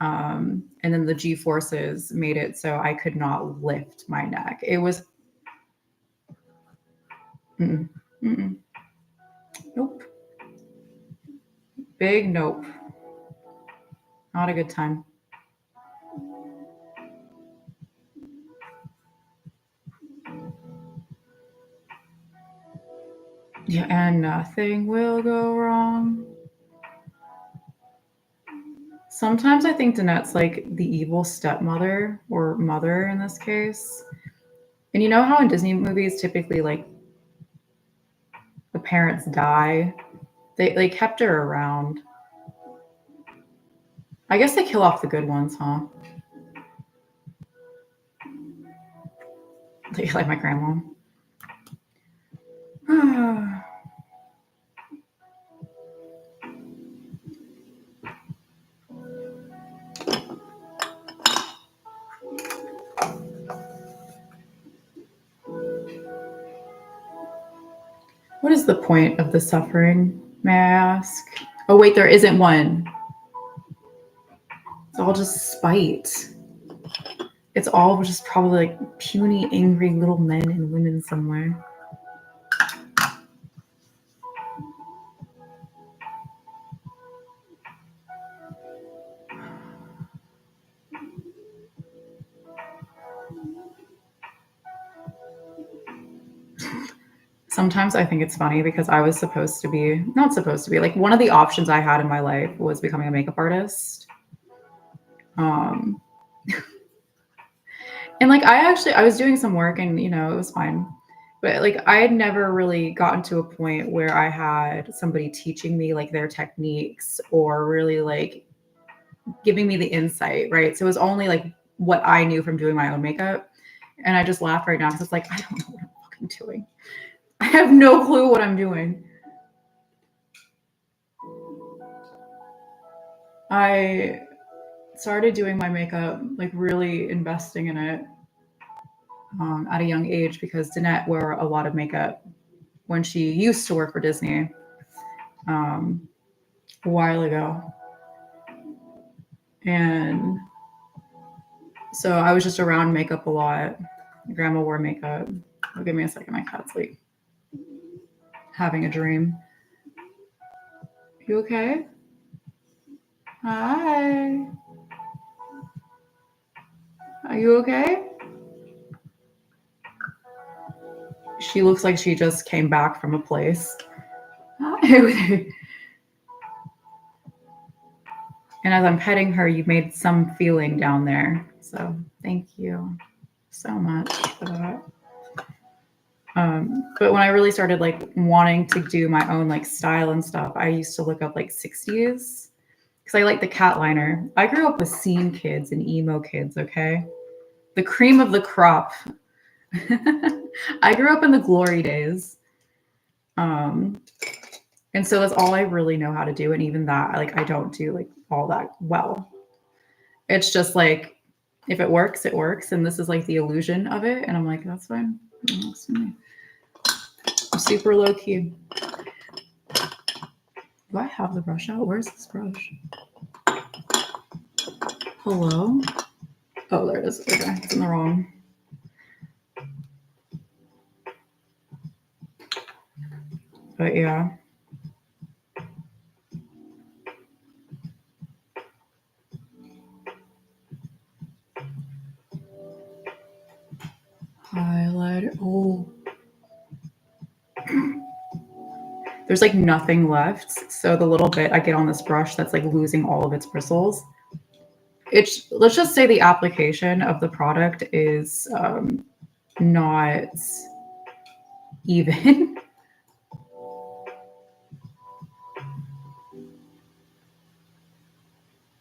And then the G forces made it so I could not lift my neck. It was, nope. Big nope. Not a good time. Yeah, and nothing will go wrong. Sometimes I think Danette's like the evil stepmother or mother in this case. And you know how in Disney movies, typically like the parents die? They kept her around. I guess they kill off the good ones, huh? Like my grandma. What is the point of the suffering, may I ask? Oh, wait, there isn't one. It's all just spite. It's all just probably like puny, angry little men and women somewhere. Sometimes I think it's funny because I was not supposed to be, like one of the options I had in my life was becoming a makeup artist. And like I was doing some work and you know, it was fine. But like I had never really gotten to a point where I had somebody teaching me like their techniques or really like giving me the insight, right? So it was only like what I knew from doing my own makeup. And I just laugh right now because it's like, I don't know what I'm fucking doing. I have no clue what I'm doing. I started doing my makeup, like really investing in it at a young age because Danette wore a lot of makeup when she used to work for Disney a while ago. And so I was just around makeup a lot. My grandma wore makeup. Oh, give me a second, my cat's like having a dream. You okay? Hi. Are you okay? She looks like she just came back from a place. Hi. And as I'm petting her, you've made some feeling down there. So thank you so much for that. But when I really started like wanting to do my own like style and stuff, I used to look up like 60s because I like the cat liner. I grew up with scene kids and emo kids, okay? The cream of the crop. I grew up in the glory days. And so that's all I really know how to do. And even that, like, I don't do like all that well. It's just like, if it works, it works. And this is like the illusion of it. And I'm like, that's fine. It works for me. I'm super low key. Do I have the brush out? Where's this brush? Hello? Oh, there it is. Okay, it's in the wrong. But yeah. Highlighter. Oh. There's like nothing left. So the little bit I get on this brush that's like losing all of its bristles. Let's just say the application of the product is not even.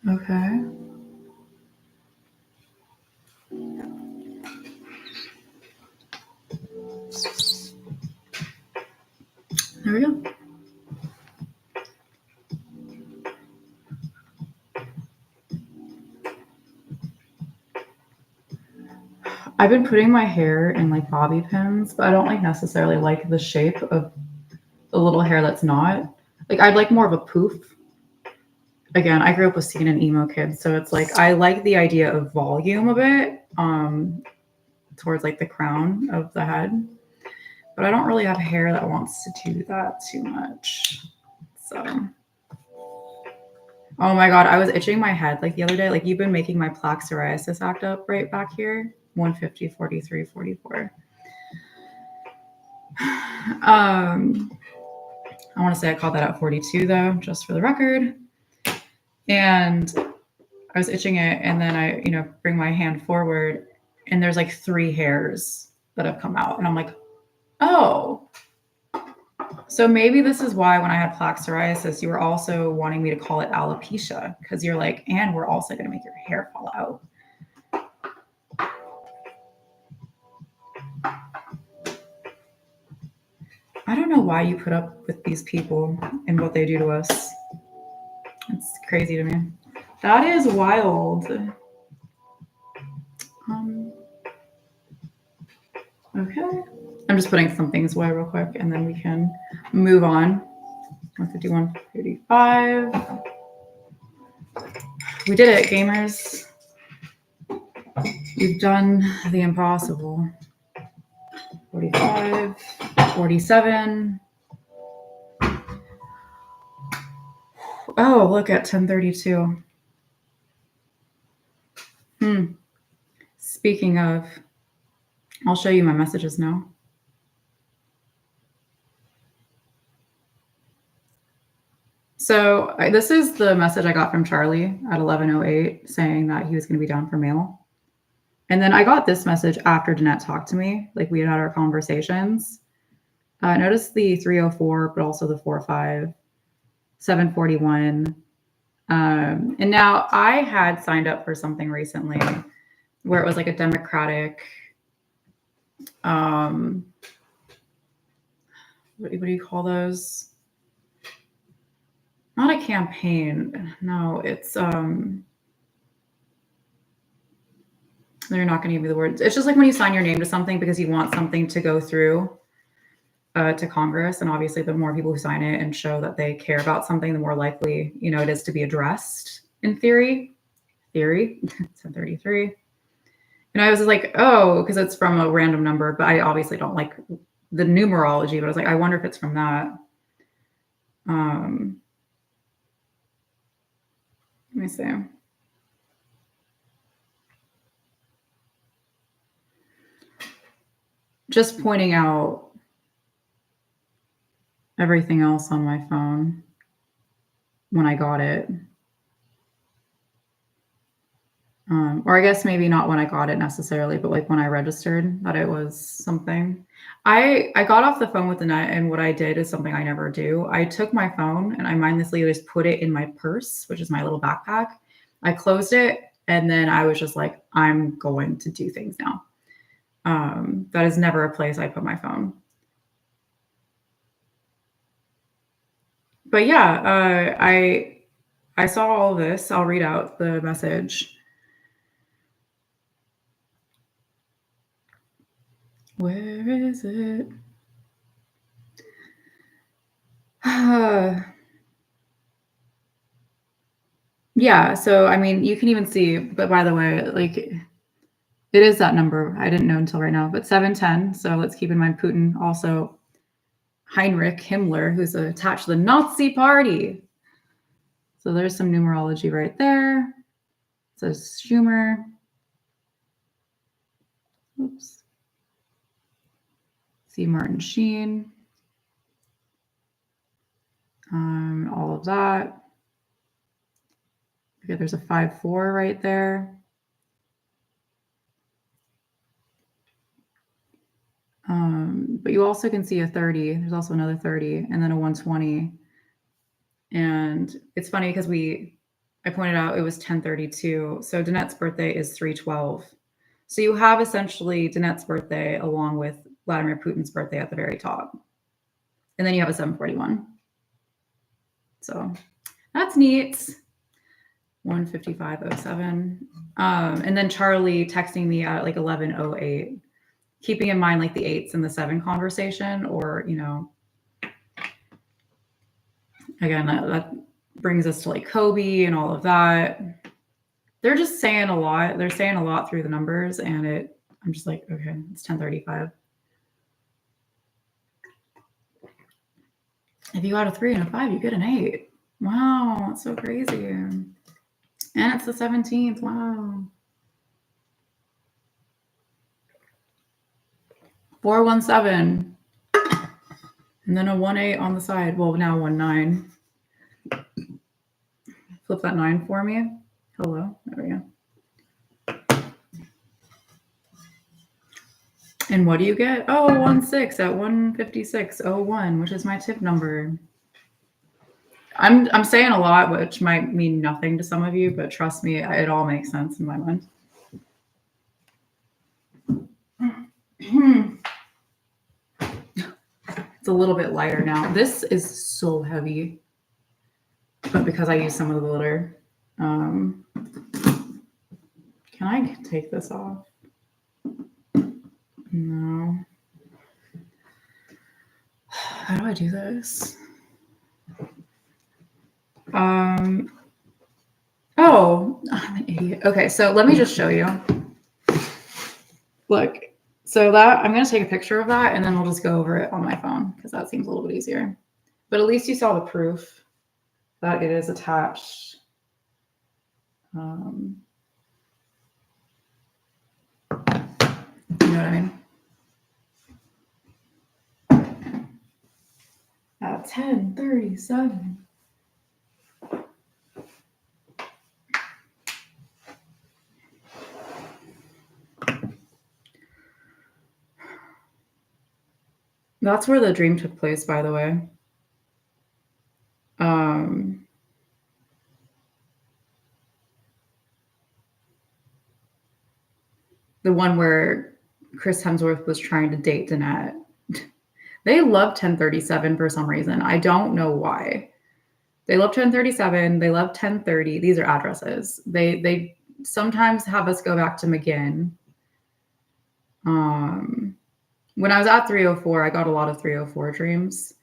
Okay. There we go. I've been putting my hair in like bobby pins, but I don't like necessarily like the shape of the little hair that's not. Like I'd like more of a poof. Again, I grew up with scene and emo kids, so it's like I like the idea of volume a bit towards like the crown of the head. But I don't really have hair that wants to do that too much. So, oh my God, I was itching my head like the other day. Like you've been making my plaque psoriasis act up right back here. 150, 43, 44. I want to say I called that at 42 though, just for the record. And I was itching it and then I, bring my hand forward and there's like 3 hairs that have come out. And I'm like, oh, so maybe this is why when I had plaque psoriasis, you were also wanting me to call it alopecia because you're like, and we're also going to make your hair fall out. I don't know why you put up with these people and what they do to us. It's crazy to me. That is wild. Okay. I'm just putting some things away real quick and then we can move on. 151, 55. We did it, gamers. You've done the impossible. 45, 47. Oh, look at 1032. Speaking of, I'll show you my messages now. So this is the message I got from Charlie at 11:08 saying that he was going to be down for mail. And then I got this message after Danette talked to me, like we had our conversations. Notice the 304, but also the 45, 741. And now I had signed up for something recently where it was like a Democratic what do you call those? Not a campaign. No, it's they're not going to give you the words. It's just like when you sign your name to something because you want something to go through to Congress, and obviously the more people who sign it and show that they care about something, the more likely it is to be addressed. In theory, 1033. And I was like, oh, because it's from a random number, but I obviously don't like the numerology. But I was like, I wonder if it's from that. Let me see. Just pointing out everything else on my phone when I got it. Or I guess maybe not when I got it necessarily, but like when I registered that it was something. I got off the phone with Annette, and what I did is something I never do. I took my phone and I mindlessly just put it in my purse, which is my little backpack. I closed it, and then I was just like, I'm going to do things now. That is never a place I put my phone. But yeah, I saw all this. I'll read out the message. Where is it? Yeah, so I mean, you can even see, but by the way, like it is that number. I didn't know until right now, but 710. So let's keep in mind Putin, also Heinrich Himmler, who's attached to the Nazi party. So there's some numerology right there. It says Schumer. Oops. See Martin Sheen. All of that. Okay, there's a 5-4 right there. But you also can see a 30. There's also another 30 and then a 120. And it's funny because I pointed out it was 1032. So Danette's birthday is 312. So you have essentially Danette's birthday along with Vladimir Putin's birthday at the very top. And then you have a 741. So that's neat. 15507. And then Charlie texting me at like 1108, keeping in mind like the 8s and the 7 conversation, or, again, that brings us to like Kobe and all of that. They're just saying a lot. They're saying a lot through the numbers, and I'm just like, okay, it's 1035. If you got a 3 and a 5, you get an 8. Wow, that's so crazy. And it's the 17th. Wow. 417. And then a 18 on the side. Well, now 19. Flip that 9 for me. Hello. There we go. And what do you get? Oh, 16 at 156.01, which is my tip number. I'm saying a lot, which might mean nothing to some of you, but trust me, it all makes sense in my mind. It's a little bit lighter now. This is so heavy, but because I use some of the glitter. Can I take this off? No. How do I do this? Oh, I'm an idiot. Okay, so let me just show you. Look, so that I'm going to take a picture of that, and then we'll just go over it on my phone because that seems a little bit easier. But at least you saw the proof that it is attached. You know what I mean? At 10:37. That's where the dream took place, by the way. The one where Chris Hemsworth was trying to date Danette. They love 1037 for some reason. I don't know why. They love 1037. They love 1030. These are addresses. They sometimes have us go back to McGinn. When I was at 304, I got a lot of 304 dreams.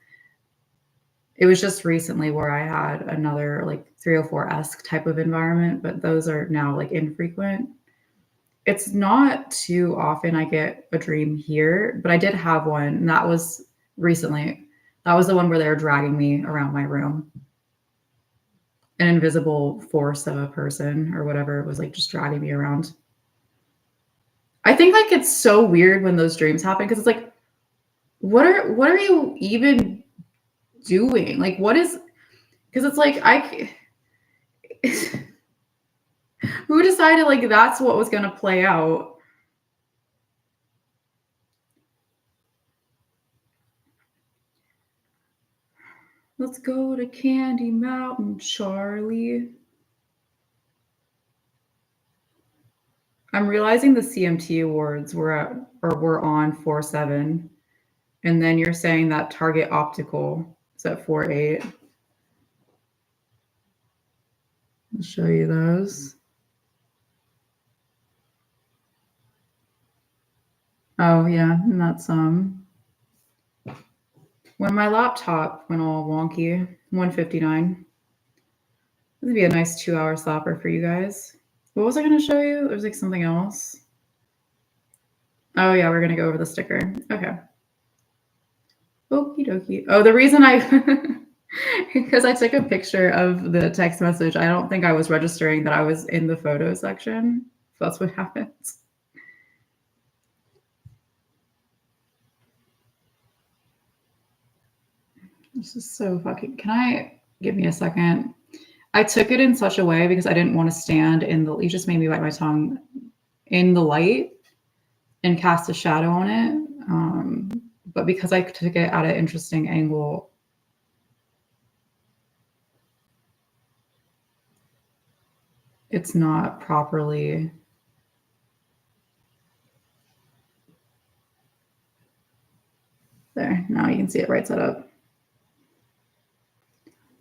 It was just recently where I had another like 304-esque type of environment, but those are now like infrequent. It's not too often I get a dream here, but I did have one, and that was recently. That was the one where they were dragging me around my room. An invisible force of a person or whatever was like just dragging me around. I think like it's so weird when those dreams happen because it's like, what are you even doing? Like, what is? Because it's like who decided like that's what was gonna play out? Let's go to Candy Mountain, Charlie. I'm realizing the CMT awards were on 4.7, and then you're saying that Target Optical is at 4.8. I'll show you those. Oh yeah, and that's when my laptop went all wonky, 159. This would be a nice 2-hour slapper for you guys. What was I going to show you? There was like something else. Oh yeah, we're going to go over the sticker. Okay. Okie dokie. Oh, the reason because I took a picture of the text message, I don't think I was registering that I was in the photo section. So that's what happens. This is so fucking, give me a second? I took it in such a way because I didn't want to stand you just made me bite my tongue, in the light and cast a shadow on it. But because I took it at an interesting angle, it's not properly. There, now you can see it right side up.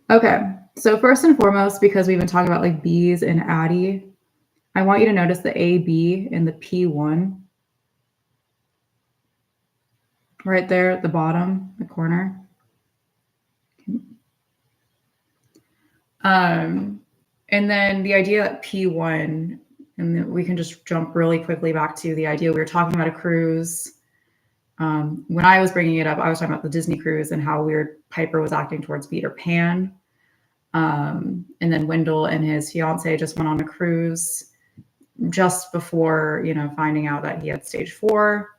Okay, so first and foremost, because we've been talking about like B's and Addie, I want you to notice the AB in the P1. Right there at the bottom, the corner. And then the idea that P1, and then we can just jump really quickly back to the idea we were talking about a cruise. When I was bringing it up, I was talking about the Disney cruise and how weird Piper was acting towards Peter Pan. And then Wendell and his fiance just went on a cruise just before, finding out that he had stage 4.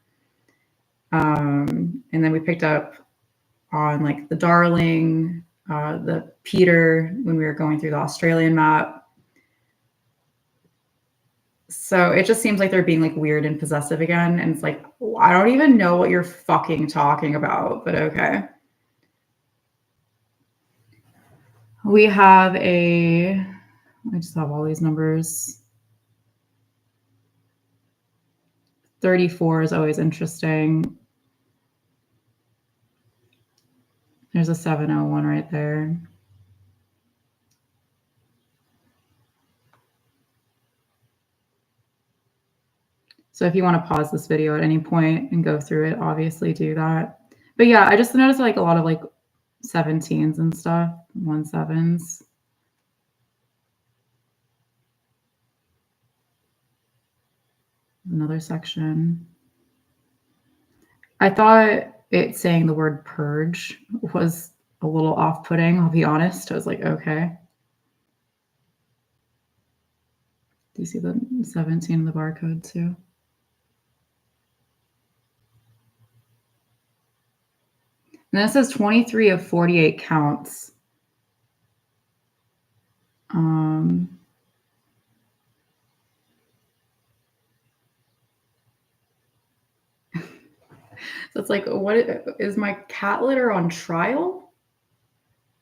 And then we picked up on like the Darling, the Peter when we were going through the Australian map. So it just seems like they're being like weird and possessive again. And it's like, I don't even know what you're fucking talking about, but okay. We have I just have all these numbers. 34 is always interesting. There's a 701 right there. So if you want to pause this video at any point and go through it, obviously do that. But yeah, I just noticed like a lot of like 17s and stuff, 17s. Another section. I thought it saying the word purge was a little off-putting, I'll be honest. I was like, okay. Do you see the 17 in the barcode too? And then it says 23 of 48 counts. So it's like, what is my cat litter on trial?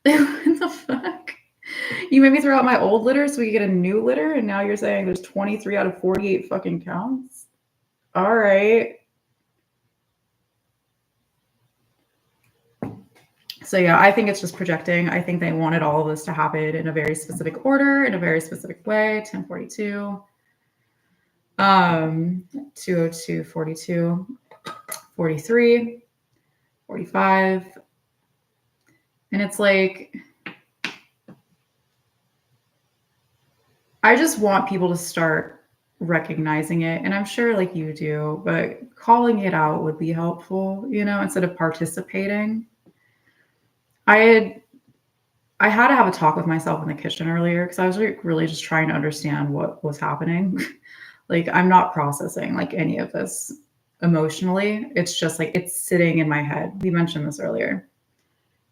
What the fuck? You made me throw out my old litter so we get a new litter, and now you're saying there's 23 out of 48 fucking counts? All right. So yeah, I think it's just projecting. I think they wanted all of this to happen in a very specific order, in a very specific way. 1042, 202, 42, 43, 45. And it's like, I just want people to start recognizing it. And I'm sure like you do, but calling it out would be helpful, you know, instead of participating. I had to have a talk with myself in the kitchen earlier because I was like, really just trying to understand what was happening. Like I'm not processing like any of this emotionally. It's just like it's sitting in my head. We mentioned this earlier.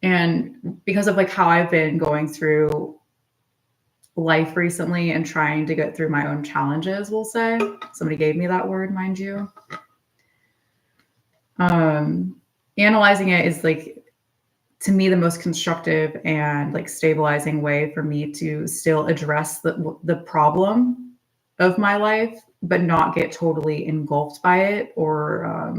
And because of like how I've been going through life recently and trying to get through my own challenges, we'll say. Somebody gave me that word, mind you. Analyzing it is like, to me, the most constructive and like stabilizing way for me to still address the problem of my life, but not get totally engulfed by it or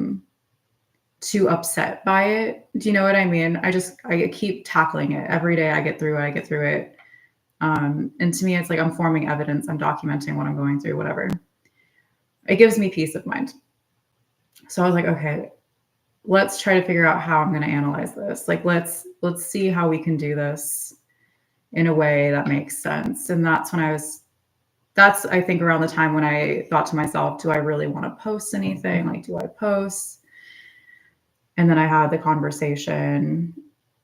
too upset by it. Do you know what I mean? I keep tackling it every day. I get through it. And to me, it's like I'm forming evidence. I'm documenting what I'm going through, whatever. It gives me peace of mind. So I was like, okay, let's try to figure out how I'm going to analyze this. Like, let's see how we can do this in a way that makes sense. And that's I think around the time when I thought to myself, do I really want to post anything? Like, do I post? And then I had the conversation,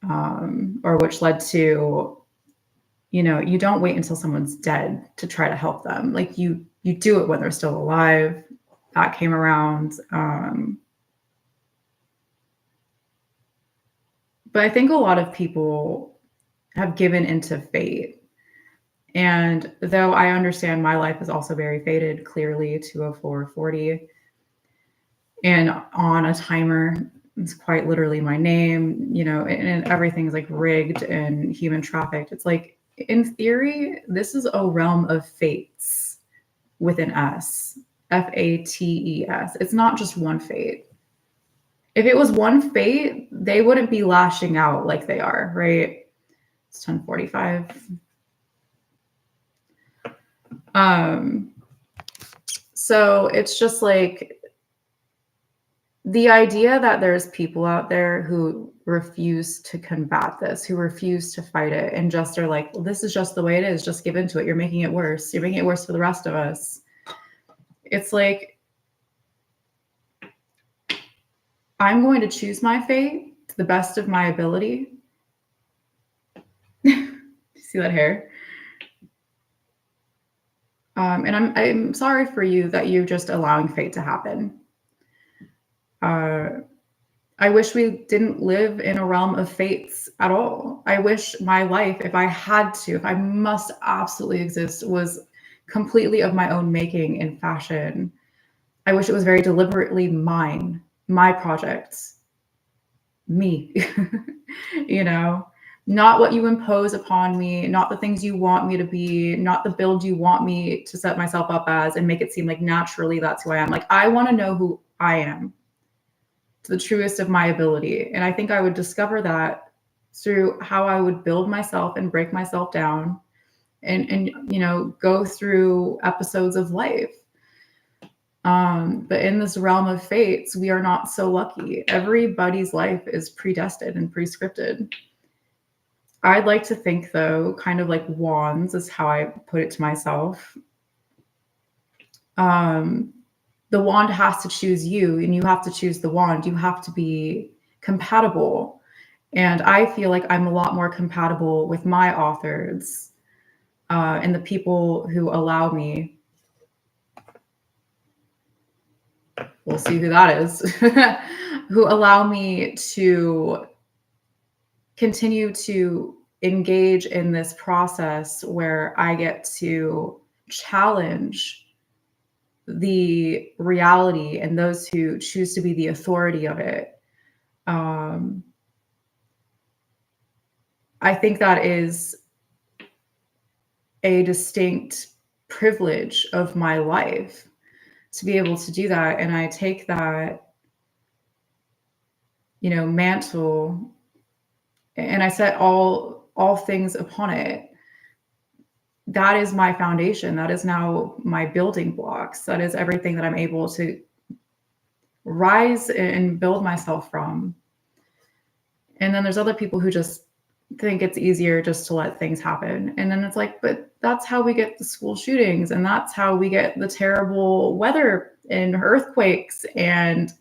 or which led to, you know, you don't wait until someone's dead to try to help them. Like you do it when they're still alive. That came around. But I think a lot of people have given into fate. And though I understand my life is also very fated, clearly 20440. And on a timer, it's quite literally my name, you know, and everything's like rigged and human trafficked. It's like, in theory, this is a realm of fates with an S, FATES. It's not just one fate. If it was one fate, they wouldn't be lashing out like they are, right? It's 1045. So it's just like the idea that there's people out there who refuse to combat this, who refuse to fight it, and just are like, well, this is just the way it is. Just give into it. You're making it worse. You're making it worse for the rest of us. It's like, I'm going to choose my fate to the best of my ability. See that hair? And I'm sorry for you that you're just allowing fate to happen. I wish we didn't live in a realm of fates at all. I wish my life, if I must absolutely exist, was completely of my own making in fashion. I wish it was very deliberately mine, my projects, me, you know, not what you impose upon me, not the things you want me to be, not the build you want me to set myself up as and make it seem like naturally that's who I am. Like, I want to know who I am to the truest of my ability. And I think I would discover that through how I would build myself and break myself down and you know, go through episodes of life. But in this realm of fates, we are not so lucky. Everybody's life is predestined and prescripted. I'd like to think, though, kind of like wands is how I put it to myself. The wand has to choose you, and you have to choose the wand. You have to be compatible. And I feel like I'm a lot more compatible with my authors and the people who allow me. We'll see who that is, who allow me to continue to engage in this process where I get to challenge the reality and those who choose to be the authority of it. I think that is a distinct privilege of my life to be able to do that. And I take that, you know, mantle and I set all things upon it. That is my foundation. That is now my building blocks. That is everything that I'm able to rise and build myself from. And then there's other people who just think it's easier just to let things happen. And then it's like, but that's how we get the school shootings, and that's how we get the terrible weather and earthquakes and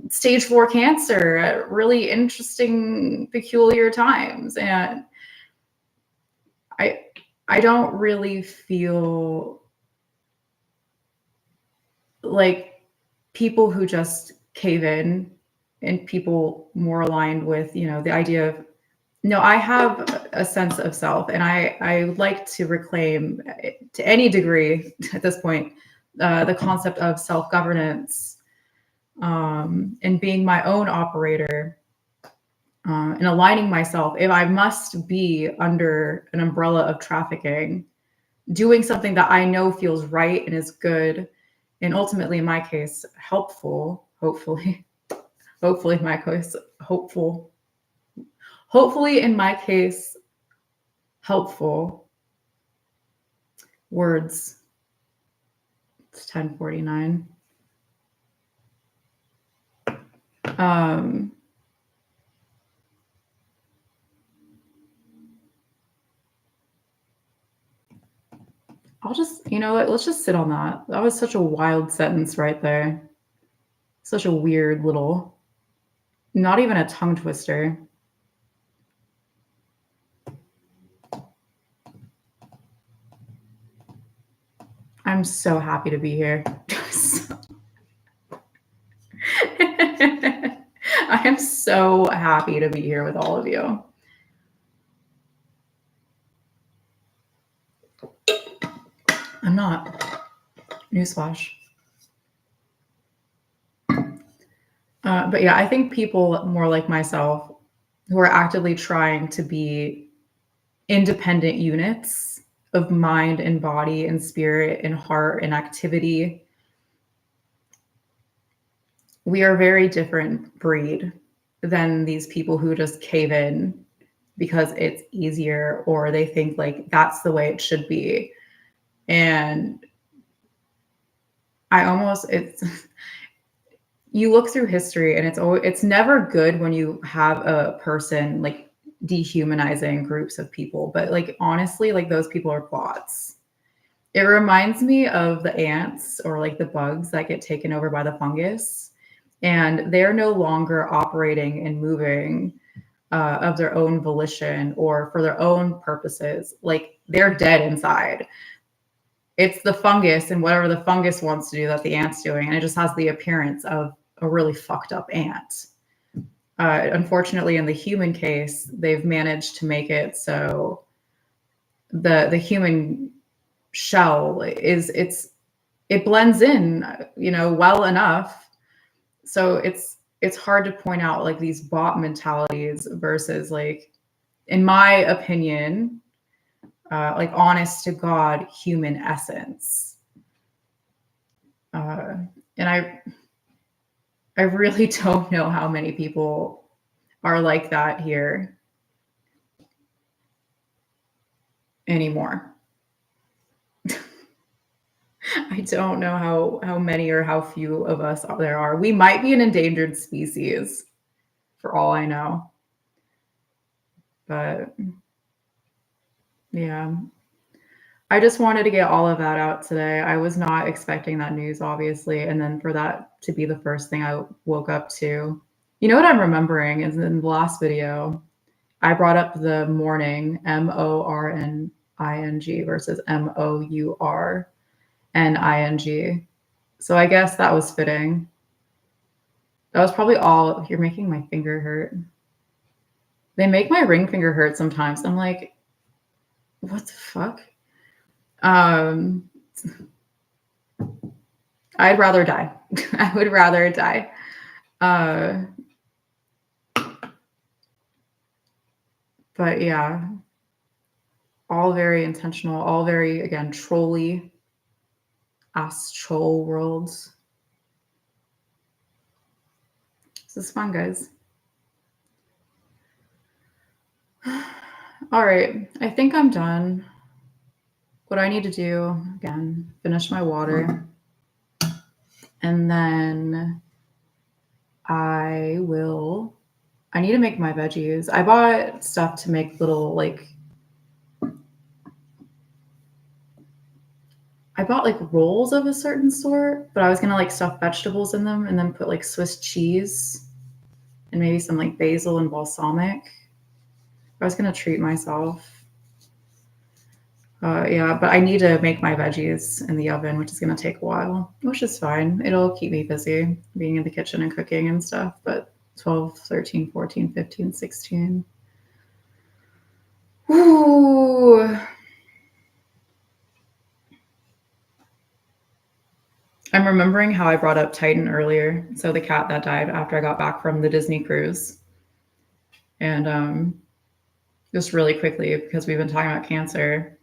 stage 4 cancer at really interesting, peculiar times. And I don't really feel like people who just cave in and people more aligned with, the idea of, no, I have a sense of self, and I would like to reclaim, to any degree at this point, the concept of self-governance, and being my own operator, and aligning myself. If I must be under an umbrella of trafficking, doing something that I know feels right and is good, and ultimately, in my case, helpful, hopefully in my case, hopefully in my case, helpful. Words. It's 10:49. I'll just, let's just sit on that. That was such a wild sentence right there. Such a weird little, not even a tongue twister. I'm so happy to be here. I am so happy to be here with all of you. I'm not. Newsflash. But yeah, I think people more like myself who are actively trying to be independent units of mind and body and spirit and heart and activity, we are a very different breed than these people who just cave in because it's easier, or they think like that's the way it should be. And you look through history, and it's never good when you have a person like dehumanizing groups of people, but like honestly, like those people are bots. It reminds me of the ants or like the bugs that get taken over by the fungus, and they're no longer operating and moving of their own volition or for their own purposes. Like they're dead inside. It's the fungus and whatever the fungus wants to do that the ant's doing, and it just has the appearance of a really fucked up ant. Unfortunately, in the human case, they've managed to make it so the human shell it blends in, well enough. So it's hard to point out like these bot mentalities versus, like, in my opinion, like honest to God human essence. And I really don't know how many people are like that here anymore. I don't know how many or how few of us there are. We might be an endangered species for all I know. But yeah, I just wanted to get all of that out today. I was not expecting that news, obviously. And then for that to be the first thing I woke up to. You know what I'm remembering is in the last video, I brought up the morning, MORNING versus MOURNING. So I guess that was fitting. That was probably all. You're making my finger hurt. They make my ring finger hurt sometimes. I'm like, what the fuck? I'd rather die. I would rather die. But yeah, all very intentional, all very, again, trolly, astral worlds. This is fun, guys. All right, I think I'm done. What I need to do, again, finish my water. And then I need to make my veggies. I bought stuff to make little I bought like rolls of a certain sort, but I was gonna like stuff vegetables in them and then put like Swiss cheese and maybe some like basil and balsamic. I was gonna treat myself. Yeah, but I need to make my veggies in the oven, which is gonna take a while, which is fine. It'll keep me busy being in the kitchen and cooking and stuff. But 12, 13, 14, 15, 16. Ooh. I'm remembering how I brought up Titan earlier. So the cat that died after I got back from the Disney cruise. And just really quickly, because we've been talking about cancer,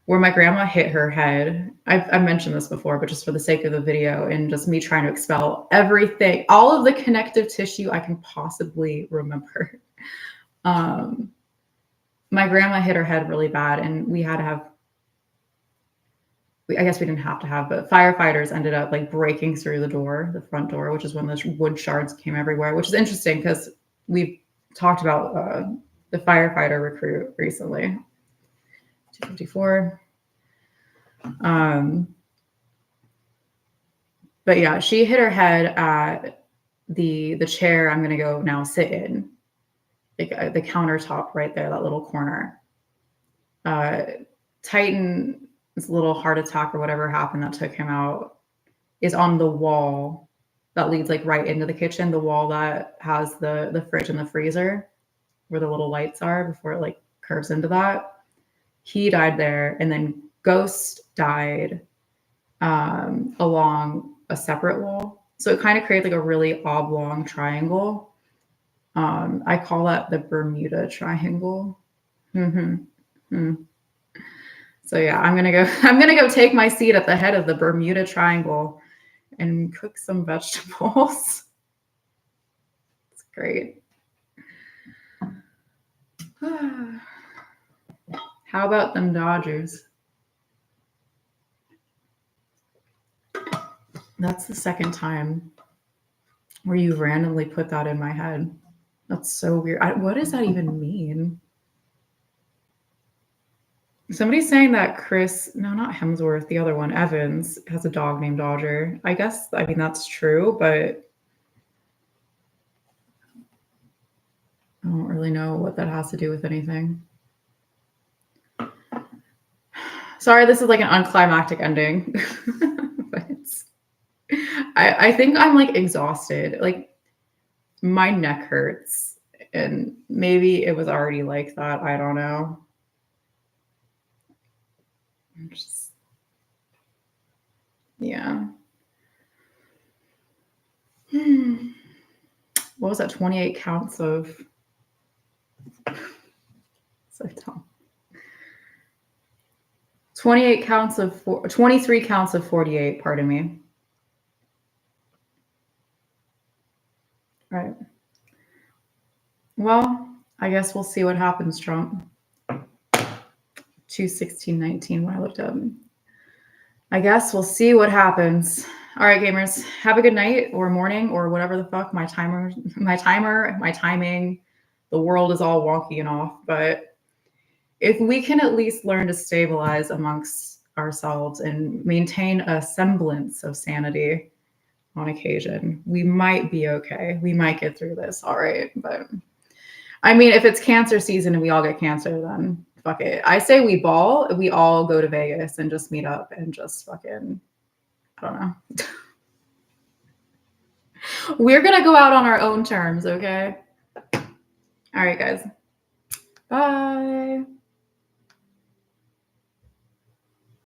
where my grandma hit her head. I've mentioned this before, but just for the sake of the video and just me trying to expel everything, all of the connective tissue I can possibly remember. My grandma hit her head really bad, and we had to have, I guess we didn't have to have, but firefighters ended up like breaking through the door, the front door, which is when the wood shards came everywhere, which is interesting because we've talked about the firefighter recruit recently. 254. But yeah, she hit her head at the chair I'm gonna go now sit in, like the countertop right there, that little corner. Titan's little heart attack or whatever happened that took him out is on the wall that leads like right into the kitchen, the wall that has the fridge and the freezer where the little lights are before it like curves into that. He died there, and then Ghost died along a separate wall. So it kind of creates like a really oblong triangle. I call that the Bermuda Triangle. Mm-hmm. So yeah, I'm gonna go take my seat at the head of the Bermuda Triangle and cook some vegetables. It's great. How about them Dodgers? That's the second time where you randomly put that in my head. That's so weird. What does that even mean? Somebody's saying that not Hemsworth, the other one, Evans, has a dog named Dodger. I guess, I mean, that's true, but I don't really know what that has to do with anything. Sorry, this is like an unclimactic ending. But I think I'm like exhausted. Like my neck hurts, and maybe it was already like that. I don't know. Yeah. What was that? 28 counts of. So dumb. 23 counts of 48, pardon me. All right. Well, I guess we'll see what happens, Trump. 2/16/19 when I looked up. I guess we'll see what happens. All right, gamers, have a good night or morning or whatever the fuck. My timing, the world is all wonky and off. But if we can at least learn to stabilize amongst ourselves and maintain a semblance of sanity on occasion, we might be okay. We might get through this. All right. But I mean, if it's cancer season and we all get cancer, then fuck it. I say we all go to Vegas and just meet up and just fucking, I don't know. We're going to go out on our own terms, okay? All right, guys. Bye.